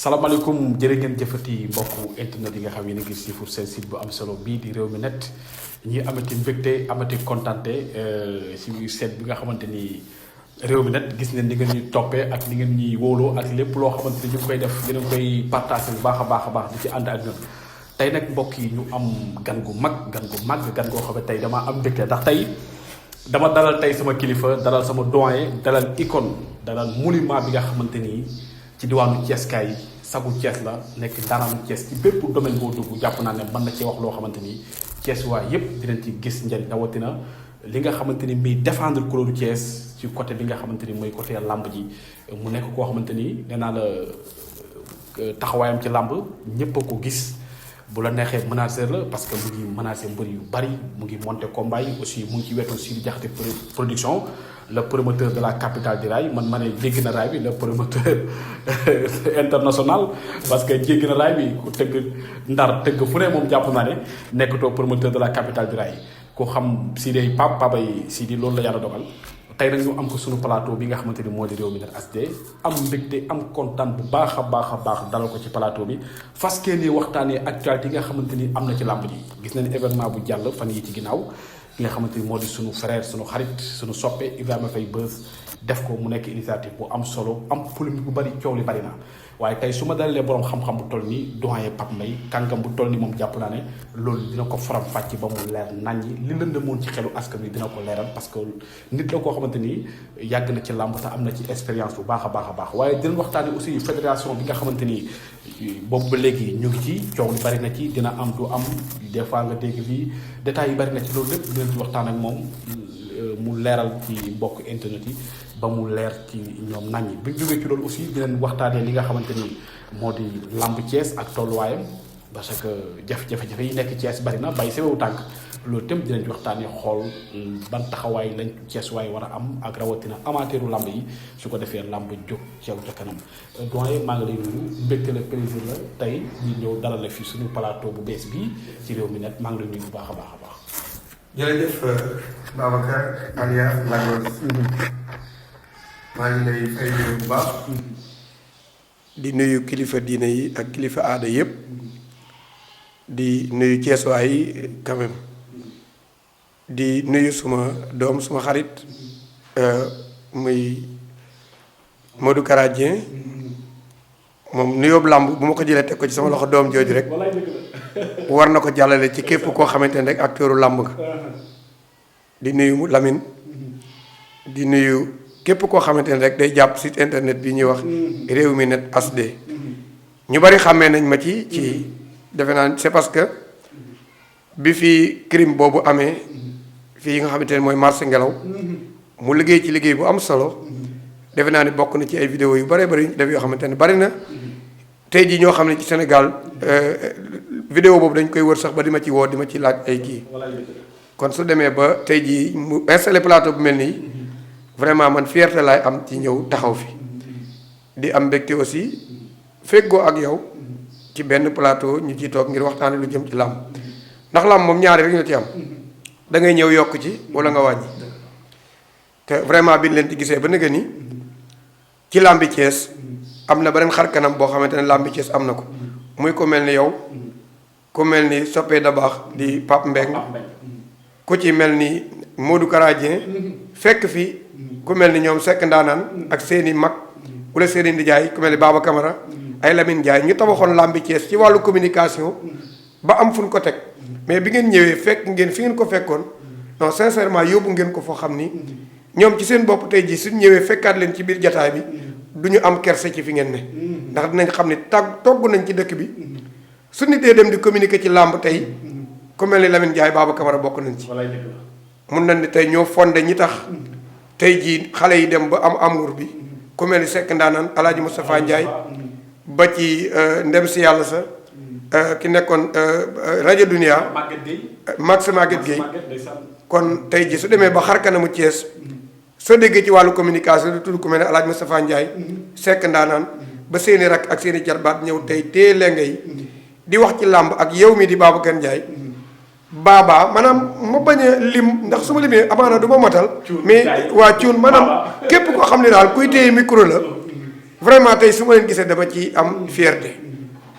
salaamaaleykum jërë ngeen jëfati mbokku internet yi nga xam yéen a ngi siifur seen site bu am solo bii di Rewmi Net ñi amati mbégte amati kontante si seet bi nga xamante ni Rewmi Net gis ngeen ni ngeen ñuy toppee ak ni ngeen ñuy wóoloo ak lépp loo xamante ni ñu ngi koy def yéen a ngi koy partagé bu baax a baax di ci ànd ak ñun tey nag mbokk yi ñu am gan gu mag gan goo xam ne tey damaa am mbégte ndax tey dama dalal tey sama kilifa dalal sama doyen dalal icône dalal monument bi nga xamante ni ci diwaanu Thiès kaay sagu Thiès la nekk daanaanu Thiès ci bépp domaine boo dugg jàpp naa ne mën na cee wax loo xamante ni Thiès waa yépp dinañ ci gis njëriñ rawatina li nga xamante ni muy défendre couleur Thiès ci côté bi nga xamante ni mooy côté làmb ji mu nekk koo xamante ni nee naa la taxawaayam ci làmb ñépp a ko gis bu la neexee manager la parce que mu ngi manager mbër yu bari mu ngi monter combat yi aussi mu ngi ci wetu Sidi Diakhaté production le promoteur de la capitale du rail man ma ne jéggi na raay bi le promoteur international parce que jéggi na raay bi ku tëgg ndar tëgg fu ne moom jàpp naa ne nekkatoo promoteur de la capitale du rail ku xam Sidi papay Sidi loolu la yàlla dogal tey nag ñu am ko suñu plateau bi nga xamante ni moo di Rewmi Net HD am mbégte am kontaan bu baax a baax dalal ko ci plateau bi fas yéene waxtaanee actualité yi nga xamante ni am na ci làmb ji gis nañ événement bu jàll fan yi ci ginnaaw ki nga xamante ni moo di suñu frère suñu xarit suñu soppe Ibrahima Faye Beuz def ko mu nekk initiative bu am solo am polémique bu bari coow li bari na waaye tey su ma dalalee borom xam-xam bu toll nii doyen Pape Mbaye kàngam bu toll nii moom jàpp naa ne loolu dina ko faram fàcc ba mu leer naññi li lëndëmoon ci xelu askan wi dina ko leeral parce que nit la koo xamante ni yàgg na ci làmb te am na ci expérience bu baax a baax waaye dinañ waxtaanee aussi fédération bi nga xamante ni boobu ba léegi ñu ngi ci coow li bari na ci dina am du am des fois nga dégg lii détails yi bari na ci loolu lépp dinañ ci waxtaan ak moom mu leeral ci mbokk internet yi ba mu leer ci ñoom naññi bi ñu jógee ci loolu aussi dinañ waxtaanee li nga xamante ni moo di làmb Thiès ak tolluwaayam parce que jafe-jafe yi nekk Thiès bari na bàyyi sewewu tànk loolu itam dinañ ci waxtaanee xool ban taxawaay lañ Thiès waay war a am ak rawatina amateuru làmb yi su ko defee làmb jóg ceew ca kanam doyen maa ngi lay nuyu mbégte la plaisir la tey ñu ñëw dalal la fi suñu plateau bu bees bii ci Rewmi Net maa ngi lay nuyu bu baax a baax. jërëjëf Babacar alias Lagos maa ngi lay fay bu baax di nuyu kilifa diine yi ak kilifa aada yépp di nuyu Ceesuwaay yi quand même di nuyu suma doom suma xarit muy Modou Kara Dieng moom nuyoob làmb bu ma ko jëlee teg ko ci sama loxo doom jooju rek war na ko jàllale ci képp koo xamante ne rek acteuru làmb nga di nuyu Lamine di nuyu képp koo xamante ne rek day jàpp site internet bi ñuy wax Rewmi Net HD ñu bari xàmmee nañ ma ci defe naa c'est parce que bi fi crime boobu amee fii nga xamante ne mooy marché ngelaw mu liggéey ci liggéey bu am solo defe naa ni bokk na ci ay vidéo yu bari def yoo xamante ne bari na tey jii ñoo xam ne ci Sénégal vidéo boobu dañ koy wër sax ba di ma ci woo di ma ci laaj ay kii kon su demee ba tey jii mu installé plateau bu mel nii vraiment man fierté laay am ci ñëw taxaw fi di am mbégte aussi feggoo ak yow ci benn plateau ñu ciy toog ngir waxtaane lu jëm ci làmb ndax làmb moom ñaari rek ñoo ci am da ngay ñëw yokk ci wala nga wàññi te vraiment bi ñu leen di gisee ba nëgë ni ci làmbi Thiès am na beneen xar kanam boo xamante ne làmbi Thiès am na ko muy ko mel ni yow ku mel ni soppee da baax di Pape Mbeng ku ci mel ni Modou Kara Dieng fekk fi ku mel ni ñoom Seck Ndaanaan ak seeni mag wala seeni ndijaay ku mel ni Baba Camara ay Lamine Ndiaye ñu tabaxoon làmbi Thiès ci wàllu communication ba am fu ñu ko teg mais bi ngeen ñëwee fekk ngeen fi ngeen ko fekkoon non sincèrement yóbbu ngeen ko foo xam ni ñoom ci seen bopp tey jii suñ ñëwee fekkaat leen ci biir jataay bi du ñu am kerse ci fi ngeen ne ndax dinañ xam ni togg nañ ci dëkk bi su nit dee dem di communiquer ci làmb tey ku mel ni Lamine Ndiaye Baba Camara bokk nañ ci mun nañ ni tey ñoo fondé ñi tax tey jii xale yi dem ba am amour bi ku mel ni Seck Ndaanaan Alaaji Moustapha Ndiaye ba ci ndem si yàlla sa ki nekkoon rajo Dunia Maguette Gueye kon tey jii su demee ba xar kanamu Thiès soo déggee ci wàllu communication du tudd ku mel ne Alaaji Moustapha Ndiaye Seck Ndaanaan ba seeni rak ak seeni jarbaat ñëw tey tée lenga yi di wax ci làmb ak yow mi di Babacar Ndiaye baabaa maanaam ma bañ a lim ndax su ma limee amaana du ma matal mais waa cuun maanaam képp koo xam ne daal kuy téye micro la vraiment tey su ma leen gisee dama ci am fierté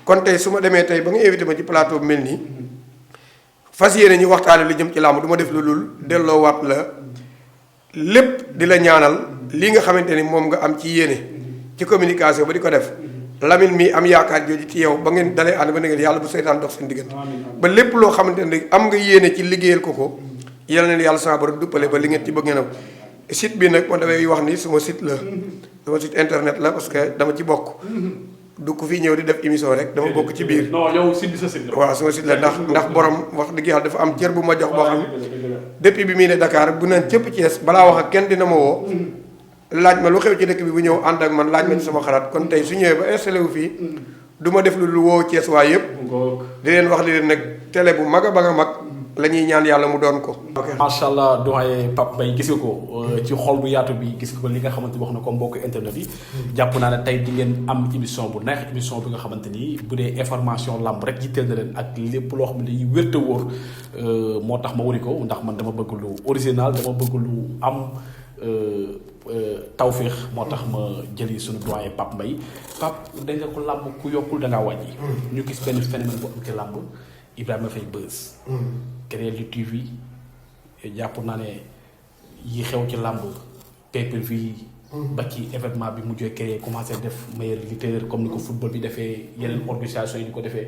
kon tey su ma demee tey ba nga invité ma ci plateau bu mel nii fas yéene ñu waxtaane lu jëm ci làmb du ma def lu dul delloowaat la lépp di la ñaanal lii nga xamante ni moom nga am ci yéene ci communication ba di ko def Lamine mi am yaakaar jooju ci yow ba ngeen dalee ànd ba ne ngeen yàlla bu seytaan dox seen diggante ba lépp loo xamante ne am nga yéene ci liggéeyal ko yal na yàlla sama borom duppale ba li ngeen ci bëgg ngeen am site bi nag man damay wax ni suma site la sama site internet la parce que dama ci bokk du ko fi ñëw di def émission rek dama bokk ci biir. non yow site bi sa site la. waaw sama site la ndax borom wax dëgg yàlla dafa am cër bu ma jox boo xam ne depuis bi muy ne Dakar bu naan cëpp Thiès balaa wax ak kenn dina ma woo laaj ma lu xew ci dëkk bi bu ñëw ànd ak man laaj ma ci sama xalaat kon tey su ñëwee ba installé wu fii du ma def lu woo Thiès waa yëpp di leen wax li leen nag télé bu mag a mag la ñuy ñaan yàlla mu doon ko. macha allah doyen Pape Mbaye gis nga ko ci xol bu yaatu bi gis nga ko li nga xamante ni wax na ko mbokk internet yi. jàpp naa ne tey di ngeen am émission bu neex émission bi nga xamante ni bu dee information lamb rek yitteel na leen ak lépp loo xam ne dañuy wér te wóor moo tax ma wari ko ndax man dama bëgg lu original dama bëgg lu am tawféex moo tax ma jëli suñu doyen Pape Mbaye Pape dañ nga ko làmb ku yokkul da ngaa wàññi. ñu gis benn phénomène bu am ci làmb Ibrahima Faye Beuz. créer lu TV jàpp naa ne yi xew ci làmb pay-per-view ba ci événement bi mujjee créé commencé def meilleur lutteur comme ni ko football bi defee yeneen organisation yi di ko defee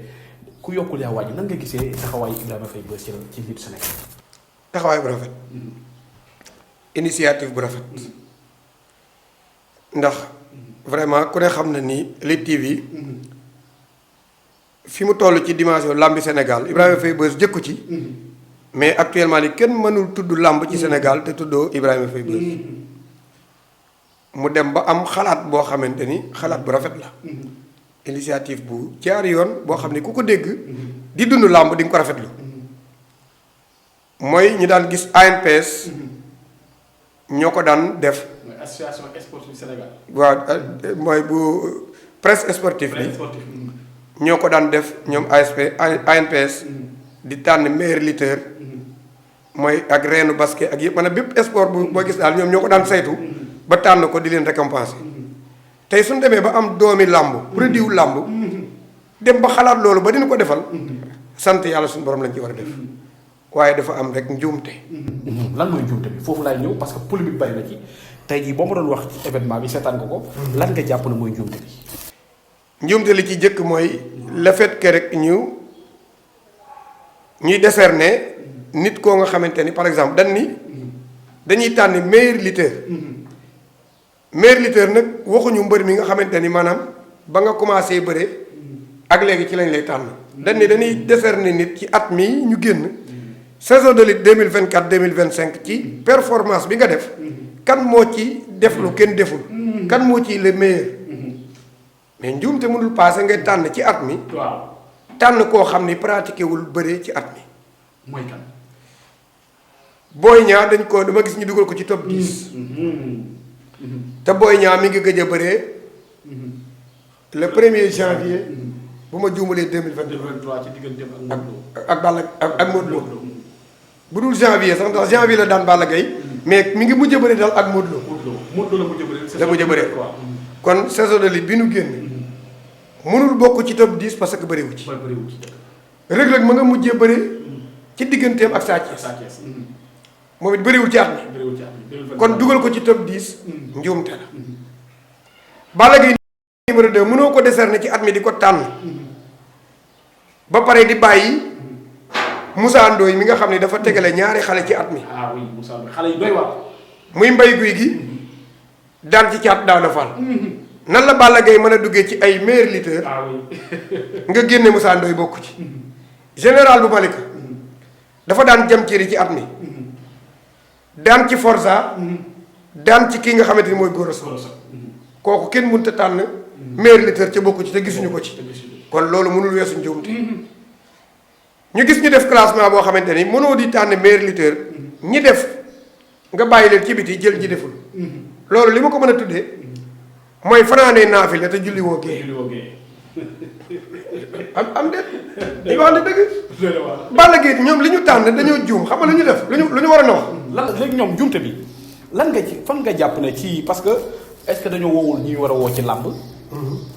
ku yokkul yaa wàññi nan nga gisee taxawaayu Ibrahima Faye Beuz ci lutte Sénégal. taxawaay bu rafet. initiative bu rafet. ndax vraiment ku ne xam na ni Lutte TV fi mu toll ci dimension làmbi Sénégal Ibrahima Faye Beuz jëkku ci. mais actuellement ni kenn mënul tudd làmb ci Sénégal te tuddoo Ibrahima Faye Beuz mu dem ba am xalaat boo xamante ni xalaat bu rafet la initiative bu jaar yoon boo xam ne ku ko dégg di dund làmb di nga ko rafetlu mooy ñi daan gis ANPS ñoo ko daan def. mooy association sportive Sénégal. waaw mooy bu presse sportive bi ñoo ko daan def ñoom ANPS di tànn meilleur lutteur mooy ak reenu basket ak yëpp maanaam bépp sport bu boo gis daal ñoom ñoo ko daan saytu ba tànn ko di leen récompenser tey suñ demee ba am doomi làmb produit làmb dem ba xalaat loolu ba dina ko defal sant yàlla suñu borom lañ ci war a def waaye dafa am rek njuumte. lan mooy njuumte bi foofu laay ñëw parce que polémique bari na ci tey jii boo ma doon wax ci événement bi seetaan ko lan nga jàpp ne mooy njuumte bi. njuumte li ci jëkk mooy le fait que rek ñuy décerner nit koo nga xamante ni par exemple dañuy tànn meilleur lutteur. meilleur lutteur nag waxuñu mbër mi nga xamante ni maanaam ba nga commencé bëre ak léegi ci lañ lay tànn. dañuy décerner nit ci at mi ñu génn saison de lutte 2024 2025 ci performance bi nga def kan moo ci def lu kenn deful. kan moo ci le meilleur. mais njuumte mënul passé ngay tànn ci at mi. waaw tànn koo xam ni pratiqué wul bëree ci at mi. mooy kan. Boy Niang dama gis ñu dugal ko ci top 10. te Boy Niang mi ngi gëj a bëree le 1er janvier. bu ma juumalee 2023 ci diggante ak Balla ak Modou Lo. bu dul janvier sax ndax janvier la daan Balla Gaye mais mi ngi mujj a bëree daal ak Modou Lo. Modou Lo la mujj a bëree. la mujj a bëree kon saison de lutte bi nu génn. mënul bokk ci top 10 parce que bëriwu ci. Reug Reug ma nga mujjee bëri ci digganteem ak Sa Thiès. moom it bëriwul ci at mi. kon dugal ko ci top 10. njuumte la. Balla Gaye numéro 2 mënoo ko décerner ci at mi di ko tànn. ba pare di bàyyi Moussa Ndoye mi nga xam ne dafa tegale ñaari xale ci at mi. ah oui Moussa Ndoye xale yu doy waar. muy Mbaye Guy gi daan ci caat daaw na fal. nan la Balla Gaye mën a duggee ci ay meilleur lutteur. ah oui. nga génne Moussa Ndoye bokk ci. général bu Malika. dafa daan jam cëri ci at mi. daan ci Forza. daan ci kii nga xamante ni mooy Gora Sock. kooku kenn mënut a tànn meilleur lutteur ca bokku ci te gisuñu ko ci. kon loolu mënul weesu njuumte. ñu gis ñu def classement boo xamante ni mënoo di tànn meilleur lutteur ñi def nga bàyyi leen ci biti jël ñi deful. loolu li ma ko mën a tuddee mooy fanaanee naafila te julli woo gee. am de dañu wax ne dëgg. Balla Gaye ñoom li ñu tànn dañoo juum xam nga lu ñu def lu ñu war a wax. lan léegi ñoom njuumte bi lan nga ci fan nga jàpp ne ci parce que est-ce que dañoo woowul ñi war a woo ci làmb.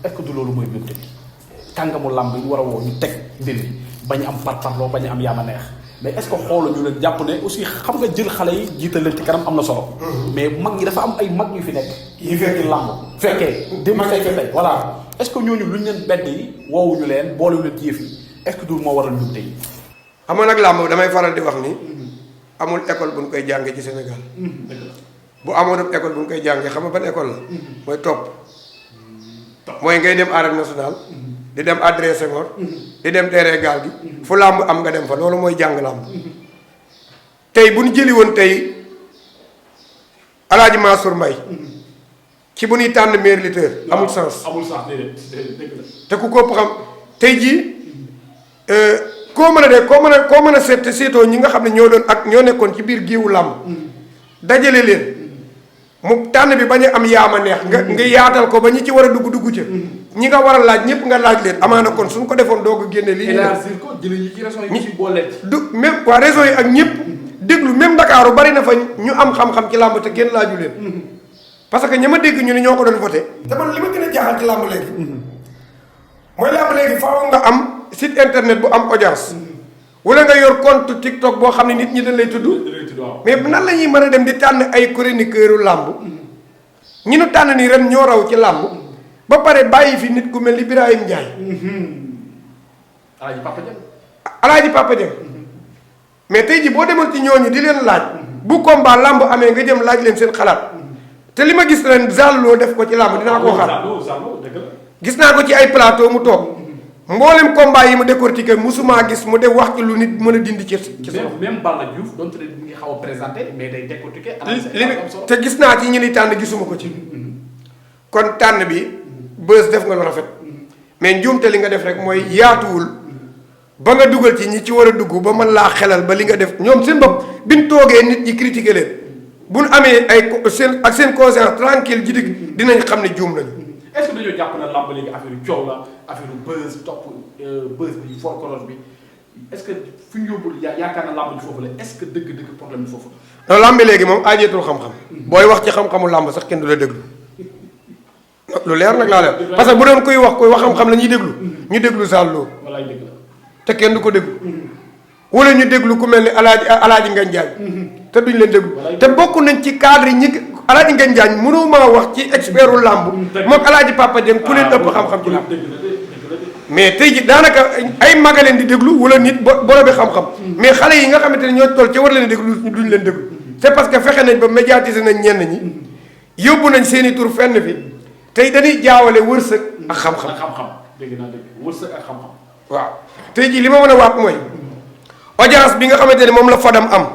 est-ce que du loolu mooy mbir bi kàngamu làmb yi ñu war a woo ñu teg mbir mi bañ am parparloo bañ am yaama neex mais est-ce que xooluñu leen jàpp ne aussi xam nga jël xale yi jiital leen ci kanam am na solo. mais mag ñi dafa am ay mag yu fi nekk. yi fekk ci làmb fekkee. dem fekkee tey voilà est-ce que ñooñu luñ leen bedd yi woowuñu leen boolewuñu leen ci yëf yi est-ce que du moo waral ñu tey. xam nga nag làmb damay faral di wax ni. amul école bu ñu koy jàngee ci Sénégal. bu amoon ab école bu ñu koy jàngee xam nga ban école la. mooy topp. mooy ngay dem arène nationale. di dem Adrien Senghor. di dem terrain gaal gi. fu làmb am nga dem fa loolu mooy jàng làmb. tey bu ñu jëli woon tey El Hadj Mansour Mbaye. ci bu ñuy tànn meilleur lutteur. amul sens amul sens déedéet. te ku ko xam tey jii koo mën a de koo mën a seetoo ñi nga xam ne ñoo doon ak ñoo nekkoon ci biir géewu làmb. dajale leen. mu tànn bi bañ a am yaama neex nga yaatal ko ba ñi ci war a dugg ca ñi nga war a laaj ñëpp nga laaj leen amaana kon suñ ko defoon doo ko génne lii du même waa régions yi ak ñëpp déglu même Ndakaaru bari na fa ñu am xam-xam ci làmb te kenn laaju leen parce que ña ma dégg ñu ne ñoo ko doon voté te man li ma gën a jaaxal ci làmb léegi mooy làmb léegi faaw nga am site internet bu am audience wala nga yor compte TikTok boo xam ne nit ñi dañ lay tudd mais nan la ñuy mën a dem di tànn ay chroniqueuru làmb ñi nu tànn nii ren ñoo raw ci làmb ba pare bàyyi fi nit ku mel ni Birahim Ndiaye. Alaaji Papa Dieng. mais tey ji boo demoon ci ñooñu di leen laaj bu combat làmb amee nga jëm laaj leen seen xalaat te li ma gis ren Zallo def ko ci làmb dinaa ko waxaat gis naa ko ci ay plateau mu toog. mboolem combat yi mu décortiqué musuma gis mu def wax ci lu nit mën a dindi ci même Balla Diouf donte ne mi ngi xaw a présenté mais day décortiqué. te gis naa ci ñi ni tànn gisuma ko ci. kon tànn bi bës def nga lu rafet. mais njuumte li nga def rek mooy yaatuwul ba nga dugal ci ñi ci war a dugg ba mën laa xelal ba li nga def ñoom seen bopp bi ñu toogee nit ñi critiqué leen bu ñu amee ay seen ak seen conscience tranquille ji dinañ xam ne juum nañu. est-ce que dañoo jàpp na làmb léegi affaire coow la affaire buzz topp buzz bi folklore bi est-ce que fu ñu yóbbul yaakaar na làmb ji foofu la est-ce que dëgg-dëgg problème bi foofu la. non làmb léegi moom aajeetul xam-xam. booy wax ci xam-xamu làmb sax kenn du la déglu. lu leer nag laa leer parce que bu doon kuy wax xam-xam la ñuy déglu. ñu déglu Zallo. walaay dëgg la. te kenn du ko déglu. wala ñu déglu ku mel ni Alaaji Ngagne Diagne. te duñ leen déglu. te bokk nañ ci cadre yi ñi. Alaaji Ngagne Diagne mënoo maa wax ci expertu làmb moom Alaaji Papa Dieng ku leen ëpp xam-xam ci làmb mais tey ji daanaka ay magaleen di déglu wala nit borobi xam-xam mais xale yi nga xamante ne ñoo toll ci war leen déglu duñ leen déglu c'est parce que fexe nañ ba médiatiser nañ ñenn ñi yóbbu nañ seeni tur fenn fi tey dañuy jaawale wërsëg ak xam-xam dégg naa dégg wërsëg ak xam-xam waaw tey ji li ma mën a waat mooy audience bi nga xamante ne moom la Fadam am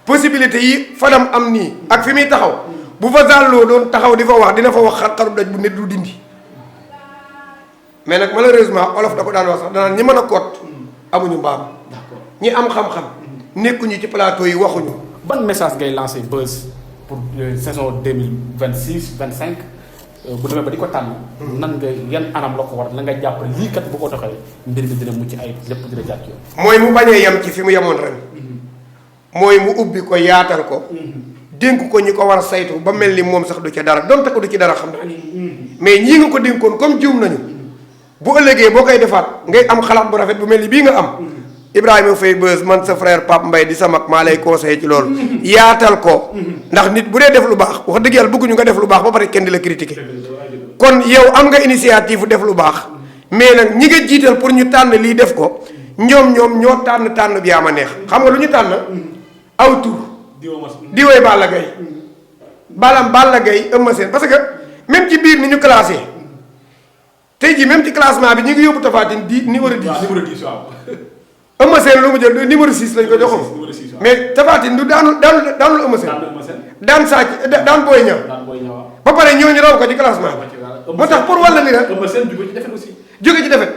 possibilité yi Fadam am nii ak fi muy taxaw bu fa Zallo doon taxaw di fa wax dina fa wax xar-xaru daj bu nit du dindi mais nag malheureusement olof da ko daan wax sax danaan ñi mën a koot amuñu mbaam ñi am xam-xam nekkuñu ci plateau yi waxuñu. ban message ngay lancé buzz pour saison 2026 25 bu demee ba di ko tànn. nan nga yan anam la ko war la nga jàpp lii kat bu ko doxee mbir mi dina mucc ay lépp dina jàpp yoon. mooy mu bañee yem ci fi mu yemoon ren. mooy mu ubbi ko yaatal ko. dénk ko ñi ko war a saytu ba mel ni moom sax du ca dara donte ko du ci dara xam naa ni mais ñii nga ko dénkoon comme jiw nañu bu ëllëgee boo koy defaat ngay am xalaat bu rafet bu mel ni bii nga am Ibrahima Faye Beuz man sa frère Pape Mbaye di sa mag maa lay conseillé ci loolu yaatal ko ndax nit bu dee def lu baax wax dëgg yàlla bëgguñu nga def lu baax ba pare kenn di la critiquer kon yow am nga initiative def lu baax mais nag ñi nga jiital pour ñu tànn lii def ko ñoom ñoo tànn bi yaa ma neex xam nga lu ñu tànn aw tur diwee Balla Gaye Balla Gaye Eumeu Sène parce que même ci biir ni ñu classé tey jii même ci classement bi ñu ngi yóbbu Tapha Tine di numéro 10 waaw Eumeu Sène lu mu jël numéro 6 lañ ko joxoon mais Tapha Tine du daanul Eumeu Sène daan Sa daan Boy Niang ba pare ñooñu raw ko ci classement bi moo tax pour wàll ni rek jóge ci defet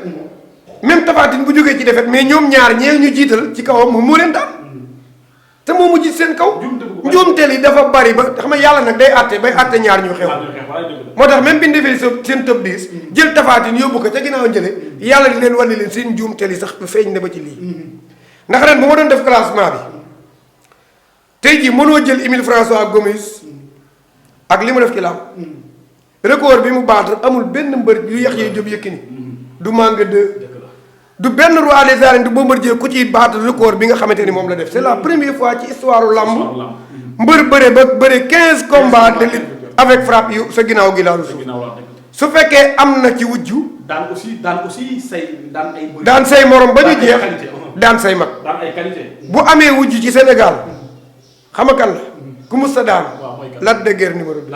même Tapha Tine bu jógee ci defet mais ñoom ñaar ñee ñu jiital ci kawam moom moo leen daan te moo mujj seen kaw njuumteel yi dafa bari ba xam nga yàlla nag day àtte bay àtte ñaar ñu xew moo tax même bi ñu defee seen top 10 jël Tapha Tine yóbbu ko ca ginnaaw njële yàlla di leen wan leen seen njuumteel yi sax feeñ na ba ci lii ndax ren bu ma doon def classement bi tey jii mënoo jël Émile François Gomis ak li mu def ci làmb record bi mu battre amul benn mbër yu Yaxya Diop Yékini du Manga 2 du benn roi des arènes du Bombardier ku ci battre record bi nga xamante ni moom la def c'est la première fois ci histoire u lamb mbër bëre ba bëre 15 combats de lutte avec frappe yu sa ginnaaw gi laalu suuf su fekkee am na ci wujju daan aussi say daan say morom ba ñu jeex daan say mag bu amee wujj ci Sénégal xam nga kan la ku mus sa daan Lac de Guiers numéro 2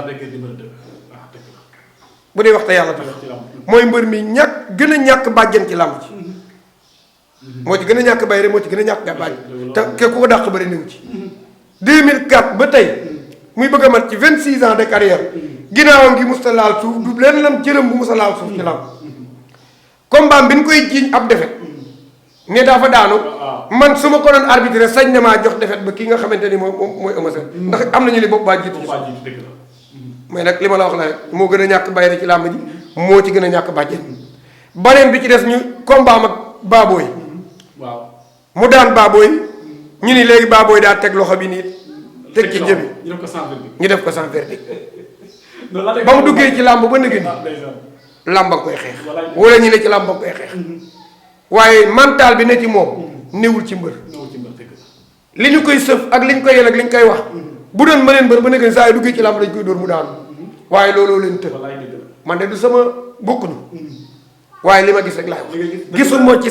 bu dee waxta yàlla tax mooy mbër mi gën a ñàkk bàjjen ci làmb ci moo ci gën a ñàkk bay rek moo ci gën a ñàkk bàjj te ke ku ko dàq bëri niw ci 2004 ba tey muy bëgg a mat ci 26 ans de carrière ginnaawam gi musta laal suuf du leen lam cëram bu musta laal suuf ci làmb combat bi ñu koy jiiñ ab defet ne daa fa daanu man su ma ko doon arbitré sañ na maa jox defet ba kii nga xamante ni moom mooy Eumeu Sène ndax am nañu li bopp baa jiitu ci mais nag li ma la wax la rek moo gën a ñàkk bayre ci làmb ji moo ci gën a ñàkk bàjjen baneen bi ci des ñu combat ak Baboy waaw mu daan Baboy ñu ni léegi Baboy daa teg loxo bi nii teg ci jëbi ñu def ko sans verdict ba mu duggee ci làmb ba nëgë ni làmb a koy xeex wala ñu ne ci làmb a koy xeex waaye mental bi ne ci moom néewul ci mbër li ñu koy sëf ak li ñu koy yel ak li ñu koy wax bu doon mëneen mbër ba nëgë ni saa yu duggee ci làmb dañ koy dóor mu daanu waaye looloo leen tëj man de du sama bokkuñu waaye li ma gis rek laay wax gisuma ci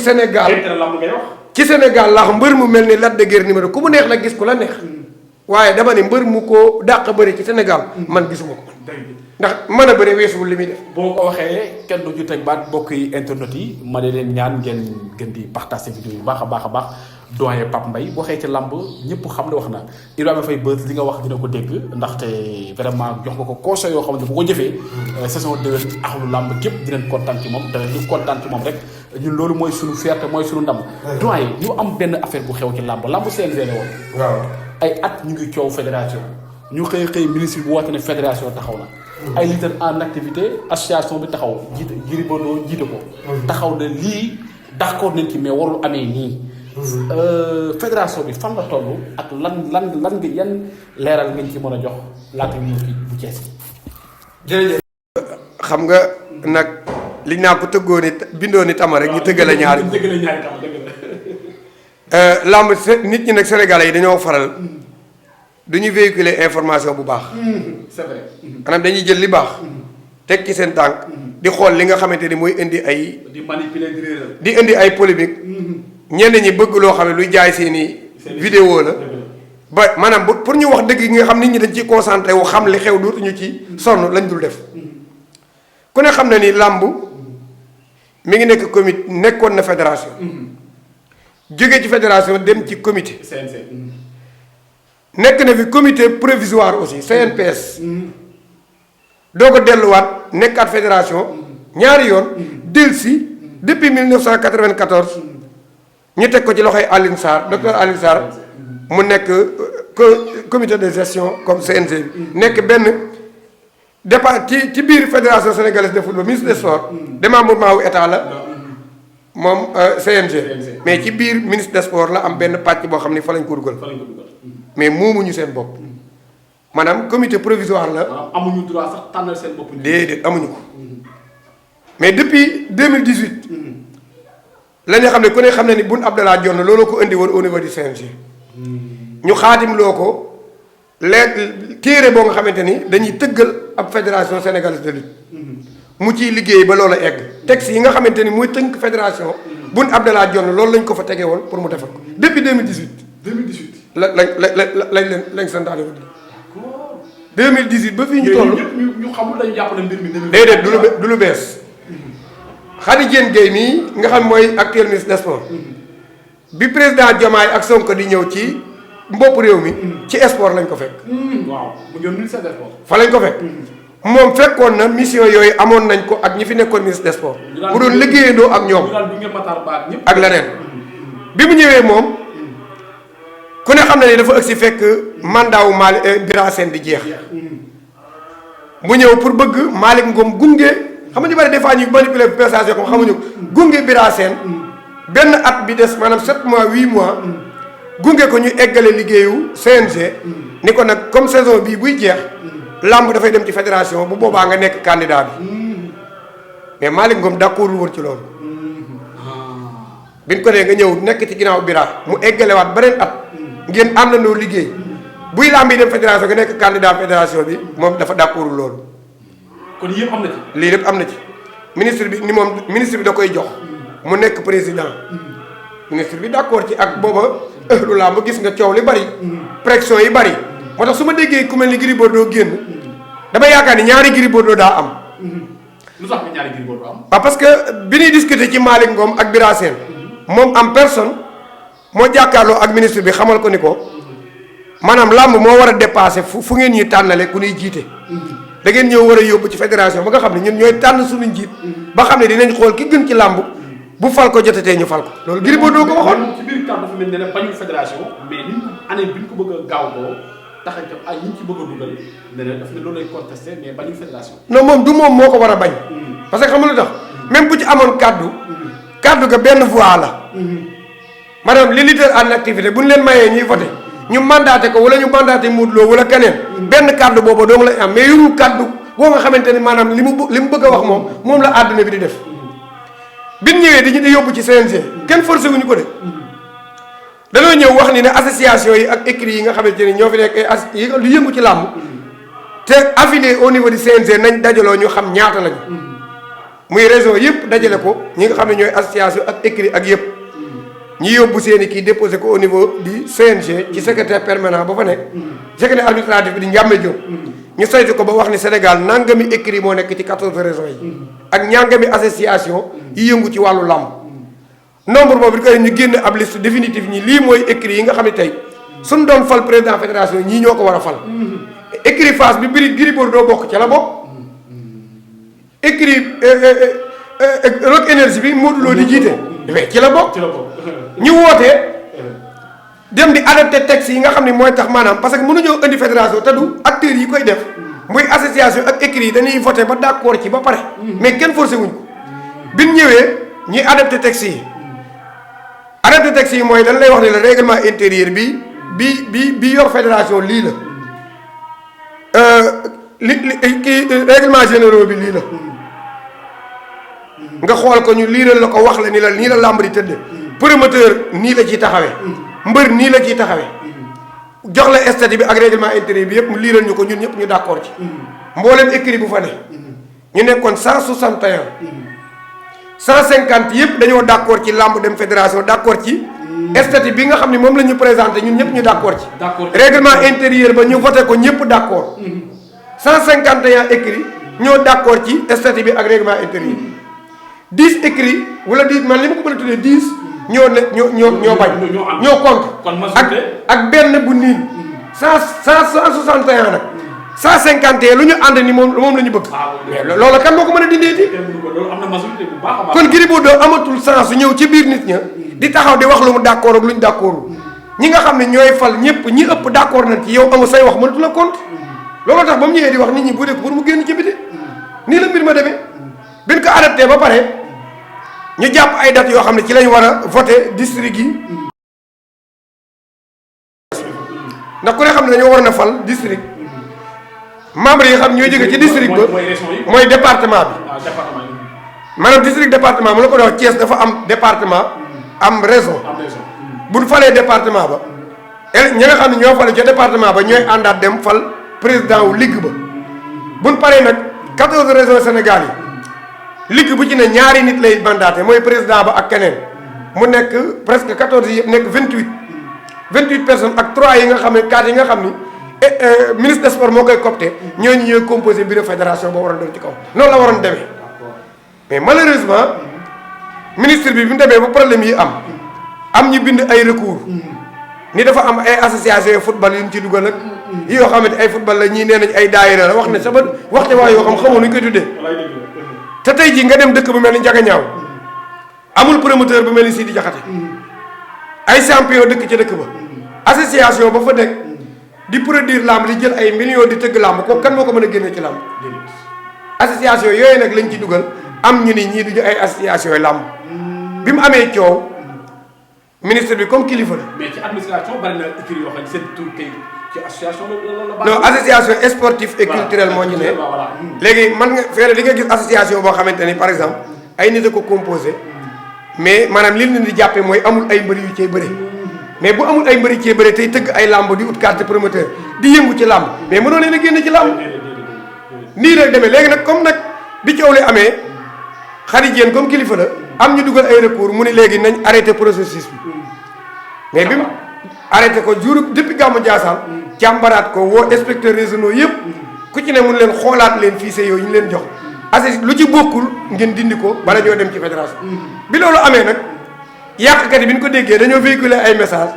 Sénégal laax mbër mu mel ni Lac de Guiers numéro ku mu neex la gis ku la neex waaye dama ne mbër mu ko dàq bëri ci Sénégal man gisuma ko ndax mën a bëri weesuwul li muy def boo ko waxee kenn du ju teg baat bokk yi internet yi ma ne leen ñaan ngeen gën di partager vidéo yi baax a baax doyen Pape Mbaye boo xëyee ci làmb ñëpp xam ne wax na Ibrahima Faye Beuz li nga wax dina ko dégg ndaxte vraiment jox nga ko conseil yoo xam ne bu ko jëfee saison 2 axlu làmb képp dinañ kontaan ci moom te ñu kontaan ci moom rek ñun loolu mooy suñu fierté mooy suñu ndam doyen ñu am benn affaire bu xew ci làmb CNG la woon waaw ay at ñu ngi coow fédération ñu xëy ministre bi woote ne fédération taxaw na ay leader en activité association bi taxaw jiite Gris Bordeaux jiite ko taxaw ne lii d'accord nañ ci mais warul amee nii fédération bi fan la toll ak lan nga yan leeral ngañ ci mën a jox laata ñu ci bu Cees jërëjëf xam nga nag li naa ko tëggoo ni bindoo ni tama rek ñu tëggale ñaari lamb nit ñi nag sénégalais yi dañoo faral du ñu véhiculer information bu baax c'est vrai maanaam dañuy jël li baax teg ci seen tànk di xool li nga xamante ni mooy indi ay di manipuler di indi ay polémique ñenn ñi bëgg loo xam ne luy jaay seeni vidéo la ba maanaam pour ñu wax dëgg gi nga xam nit ñi dañ ci concentré wu xam li xew dootuñu ci sonn lañ dul def ku ne xam na ni làmb mi ngi nekk comité nekkoon na fédération jóge ci fédération dem ci comité nekk na fi comité provisoire aussi CNPS doo ko delluwaat nekkaat fédération ñaari yoon delsi depuis 1994 ñu teg ko ci loxoy Alioune Sarr docteur Alioune Sarr mu nekk comité de gestion comme CNG bi nekk benn départ ci biir fédération sénégalaise de football ministre des sports démembrement wu état la moom CNG mais ci biir ministre des sports la am benn pàcc boo xam ni fa lañ ko dugal mais moomuñu seen bopp maanaam comité provisoire la. amuñu droit sax tànnal seen bopp. déedéet amuñu ko mais depuis 2018 la ñu xam ne ku ne xam ne ni Boun Abdallah Dionne loolu ko indi woon au niveau du CNG ñu xaatim loo ko léegi téere boo nga xamante ni dañuy tëggal ab fédération sénégalaise de lutte mu ciy liggéey ba loolu egg texte yi nga xamante ni mooy tënk fédération Boun Abdallah Dionne loolu lañ ko fa tegee woon pour mu defal ko depuis 2018 lañ santaane woon 2018 ba fii ñu toll ñu xamul dañu jàpp ne mbir mi déedéet du lu bees Khady Diène Gaye mii nga xam mooy actuel ministre des sports bi président Diomaye ak Sonko di ñëw ci mbopp réew mi ci sport lañ ko fekk. waaw mu ngi ministre des sports. fa lañ ko fekk moom fekkoon na mission yooyu amoon nañ ko ak ñi fi nekkoon ministre des sports. mu doon liggéeyandoo ak ñoom. ak leneen bi mu ñëwee moom ku ne xam na ni dafa ëgsi fekk mandat wu Bira Sène di jeex mu ñëw pour bëgg Malick Ngom gunge. xam nga ñu bari des fois ñu manipuler passage comme xamuñu gunge Bira Sène benn at bi des maanaam 7 mois 8 mois gunge ko ñu eggale liggéeyu CNG ni ko nag comme saison bii buy jeex làmb dafay dem ci fédération bu boobaa nga nekk candidat bi mais Malick Ngom d'accord woon ci loolu biñ ko nee nga ñëw nekk ci ginnaaw bira mu eggalewaat beneen at ngeen àndandoo liggéey buy làmb yi dem fédération nga nekk candidat fédération bi moom dafa d'accord loolu. kon yëpp am na ci. lii lépp am na ci ministre bi ni moom ministre bi da koy jox mu nekk président ministre bi d'accord ci ak booba lu làmb gis nga coow li bari pression yi bari moo tax su ma déggee ku mel ni Gris Bordeaux génn dama yaakaar ni ñaari Gris Bordeaux daa am. lu tax ñaari Gris Bordeaux am. waaw parce que bi ñuy discuter ci Malick Ngom ak Bira Sène moom en personne moo jàkkaarloo ak ministre bi xamal ko ni ko maanaam làmb moo war a dépasser fu ngeen ñuy tànnale ku ñuy jiite. da ngeen ñëw war a yóbbu ci fédération ba nga xam ne ñun ñooy tànn suñu njiit ba xam ne dinañ xool ki gën ci làmb bu fal ko jotatee ñu fal ko loolu Gris Bordeaux ko waxoon. ci biir kàddu dafa mel ne bañu fédération mais ni année bi ñu ko bëgg a gaaw koo tax a ay ñu ci bëgg a dugal ne ne daf ne loolu lay contesté mais bañu fédération. non moom du moom moo ko war a bañ. parce que xam nga lu tax même bu ci amoon kaddu ga benn voix la. maanaam les lutteurs en activité bu ñu leen mayee ñuy voté ñu mandaté ko wala ñu mandaté Modou Lo wala keneen. benn kaddu boobu dong lay am mais yorul kaddu boo nga xamante ni maanaam li mu bëgg a wax moom la àdduna bi di def. bi ñu ñëwee dañu di yóbbu ci CNG kenn forcé wuñu ko de dañoo ñëw wax ni ne association yi ak écrits yi nga xamante ni ñoo fi nekk ay lu yëngu ci làmb te affilié au niveau du CNG nañ dajaloo ñu xam ñaata lañu. muy région yëpp dajale ko ñi nga xam ne ñooy association ak écrit ak yëpp ñi yóbbu seen i kii déposé ko au niveau du CNG ci secrétaire permanent ba fa nekk secrétaire administratif bi di Ndiamé Diop ñu saytu ko ba wax ni Sénégal nangami écrit moo nekk ci 14 régions yi ak ñangami association yi yëngu ci wàllu làmb nombre boobu di koy ñu génn ab liste définitive ñi lii mooy écrit yi nga xam ne tey suñ doon fal président fédération ñii ñoo ko war a fal écrit Fass bi Gris Bordeaux bokk ca la bokk écrit Rock Énergie bi Modou Lo di jiite mais ci la bokk ñu wootee dem di adapté texte yi nga xam ne mooy tax maanaam parce que mënuñoo indi fédération te du acteurs yi koy def muy association ak écrit yi dañuy voté ba d'accord ci ba pare mais kenn forcé wuñ ko bi ñu ñëwee ñuy adapté texte yi mooy dañ lay wax ne la règlement intérieur bi yor fédération lii la kii règlement généraux bi lii la nga xool ko ñu liiral la ko wax la ni la nii la làmb di tëdd promoteur nii la ciy taxawee mbër nii la ciy taxawee jox la statut bi ak règlement intérieur bi yëpp mu liiral ñu ko ñun ñëpp ñu d'accord ci mboolem écrit bu fa ne ñu nekkoon 161 150 yëpp dañoo d'accord ci làmb dem fédération d'accord ci statut bi nga xam ne moom la ñu présenté ñun ñëpp ñu d'accord ci règlement intérieur ba ñu voté ko ñëpp d'accord 151 écrits ñoo d'accord ci statut bi ak règlement intérieur 10 écrits wala 10 man li ma ko mën a tuddee 10 ñoo bañ. ñoo contre ak benn bu niin 161 nag 151 lu ñu ànd ni moom la ñu bëgg. mais loolu kan moo ko mën a dindeeti. kon Gris Bordeaux amatul sens su ñëw ci biir nit ña di taxaw di wax lu mu d'accord ak lu ñu d'accordul ñi nga xam ne ñooy fal ñëpp ñi ëpp d'accord nañ ci yow amu say wax mënatu la compte loolu tax ba mu ñëwee di wax nit ñi bu dee pour mu génn ci biti nii la mbir ma demee biñ ko adapté ba pare ñu jàpp ay dates yoo xam ne ci lañ war a voté district yi ndax ku ne xam ne dañoo war na fal district membre yi xam ñooy jóge ci district ba mooy département bi maanaam district département mu la ko wax Thiès dafa am département am région buñ falee département ba ñi nga xam ne ñoo fale ca département ba ñooy àndaat dem fal président wu ligue ba buñ paree nag 14 régions Sénégal yi ligue bu ci ne ñaari nit lay mandaté mooy président ba ak keneen mu nekk presque 14 yi yëpp nekk 28 personnes ak 3 yi nga xam ne 4 yi nga xam ni ministre des sports moo koy copté ñooñu ñooy composé bureau fédération boo waroon dem ci kaw noonu la waroon demee mais malheureusement ministre bi mu demee ba problème yi am ñu bind ay recours ni dafa am ay association football yu ñu ci dugal ak yoo xamante ay football la ñii nee nañ ay daayira la wax ne sama waxte waa yoo xam xamoo nu ñu koy tuddee te tey jii nga dem dëkk bu mel ni Njagañaaw amul promoteur bu mel ni Sidi Jaxate ay champion dëkk ca dëkk ba association ba fa nekk di produire lamb di jël ay millions di tëgg lamb kooku kan moo ko mën a génne ci lamb association yooyu nag lañ ci dugal am ñu ni ñii duñu ay association yi lamb bi mu amee coow ministre bi comme kilifa la. mais ci administration bari na écurie yoo xam ne seen tur kay ci association non association sportive et culturelle moo ñu ne. léegi man nga feere li nga gis association boo xamante ni par exemple ay nit a ko composé mais maanaam li leen di jàppee mooy amul ay mbëri yu cee bëri mais bu amul ay mbëri cee bëri tey tëgg ay làmb di ut carte promoteur di yëngu ci làmb mais mënoo leen a génn ci làmb nii la demee léegi nag comme nag bi coow li amee xarit Diène comme kilifa la am ñu dugal ay recours mu ni léegi nañ arrêté processus bi mais bi mu arrêté ko jour depuis gàmmu Ndiassane càmbaraat ko woo inspecteurs régionaux yëpp ku ci ne mun leen xoolaat leen fichier yooyu ñu leen jox assis lu ci bokkul ngeen dindi ko bala ñoo dem ci fédération bi loolu amee nag yàqkat yi bi ñu ko déggee dañoo véhiculer ay message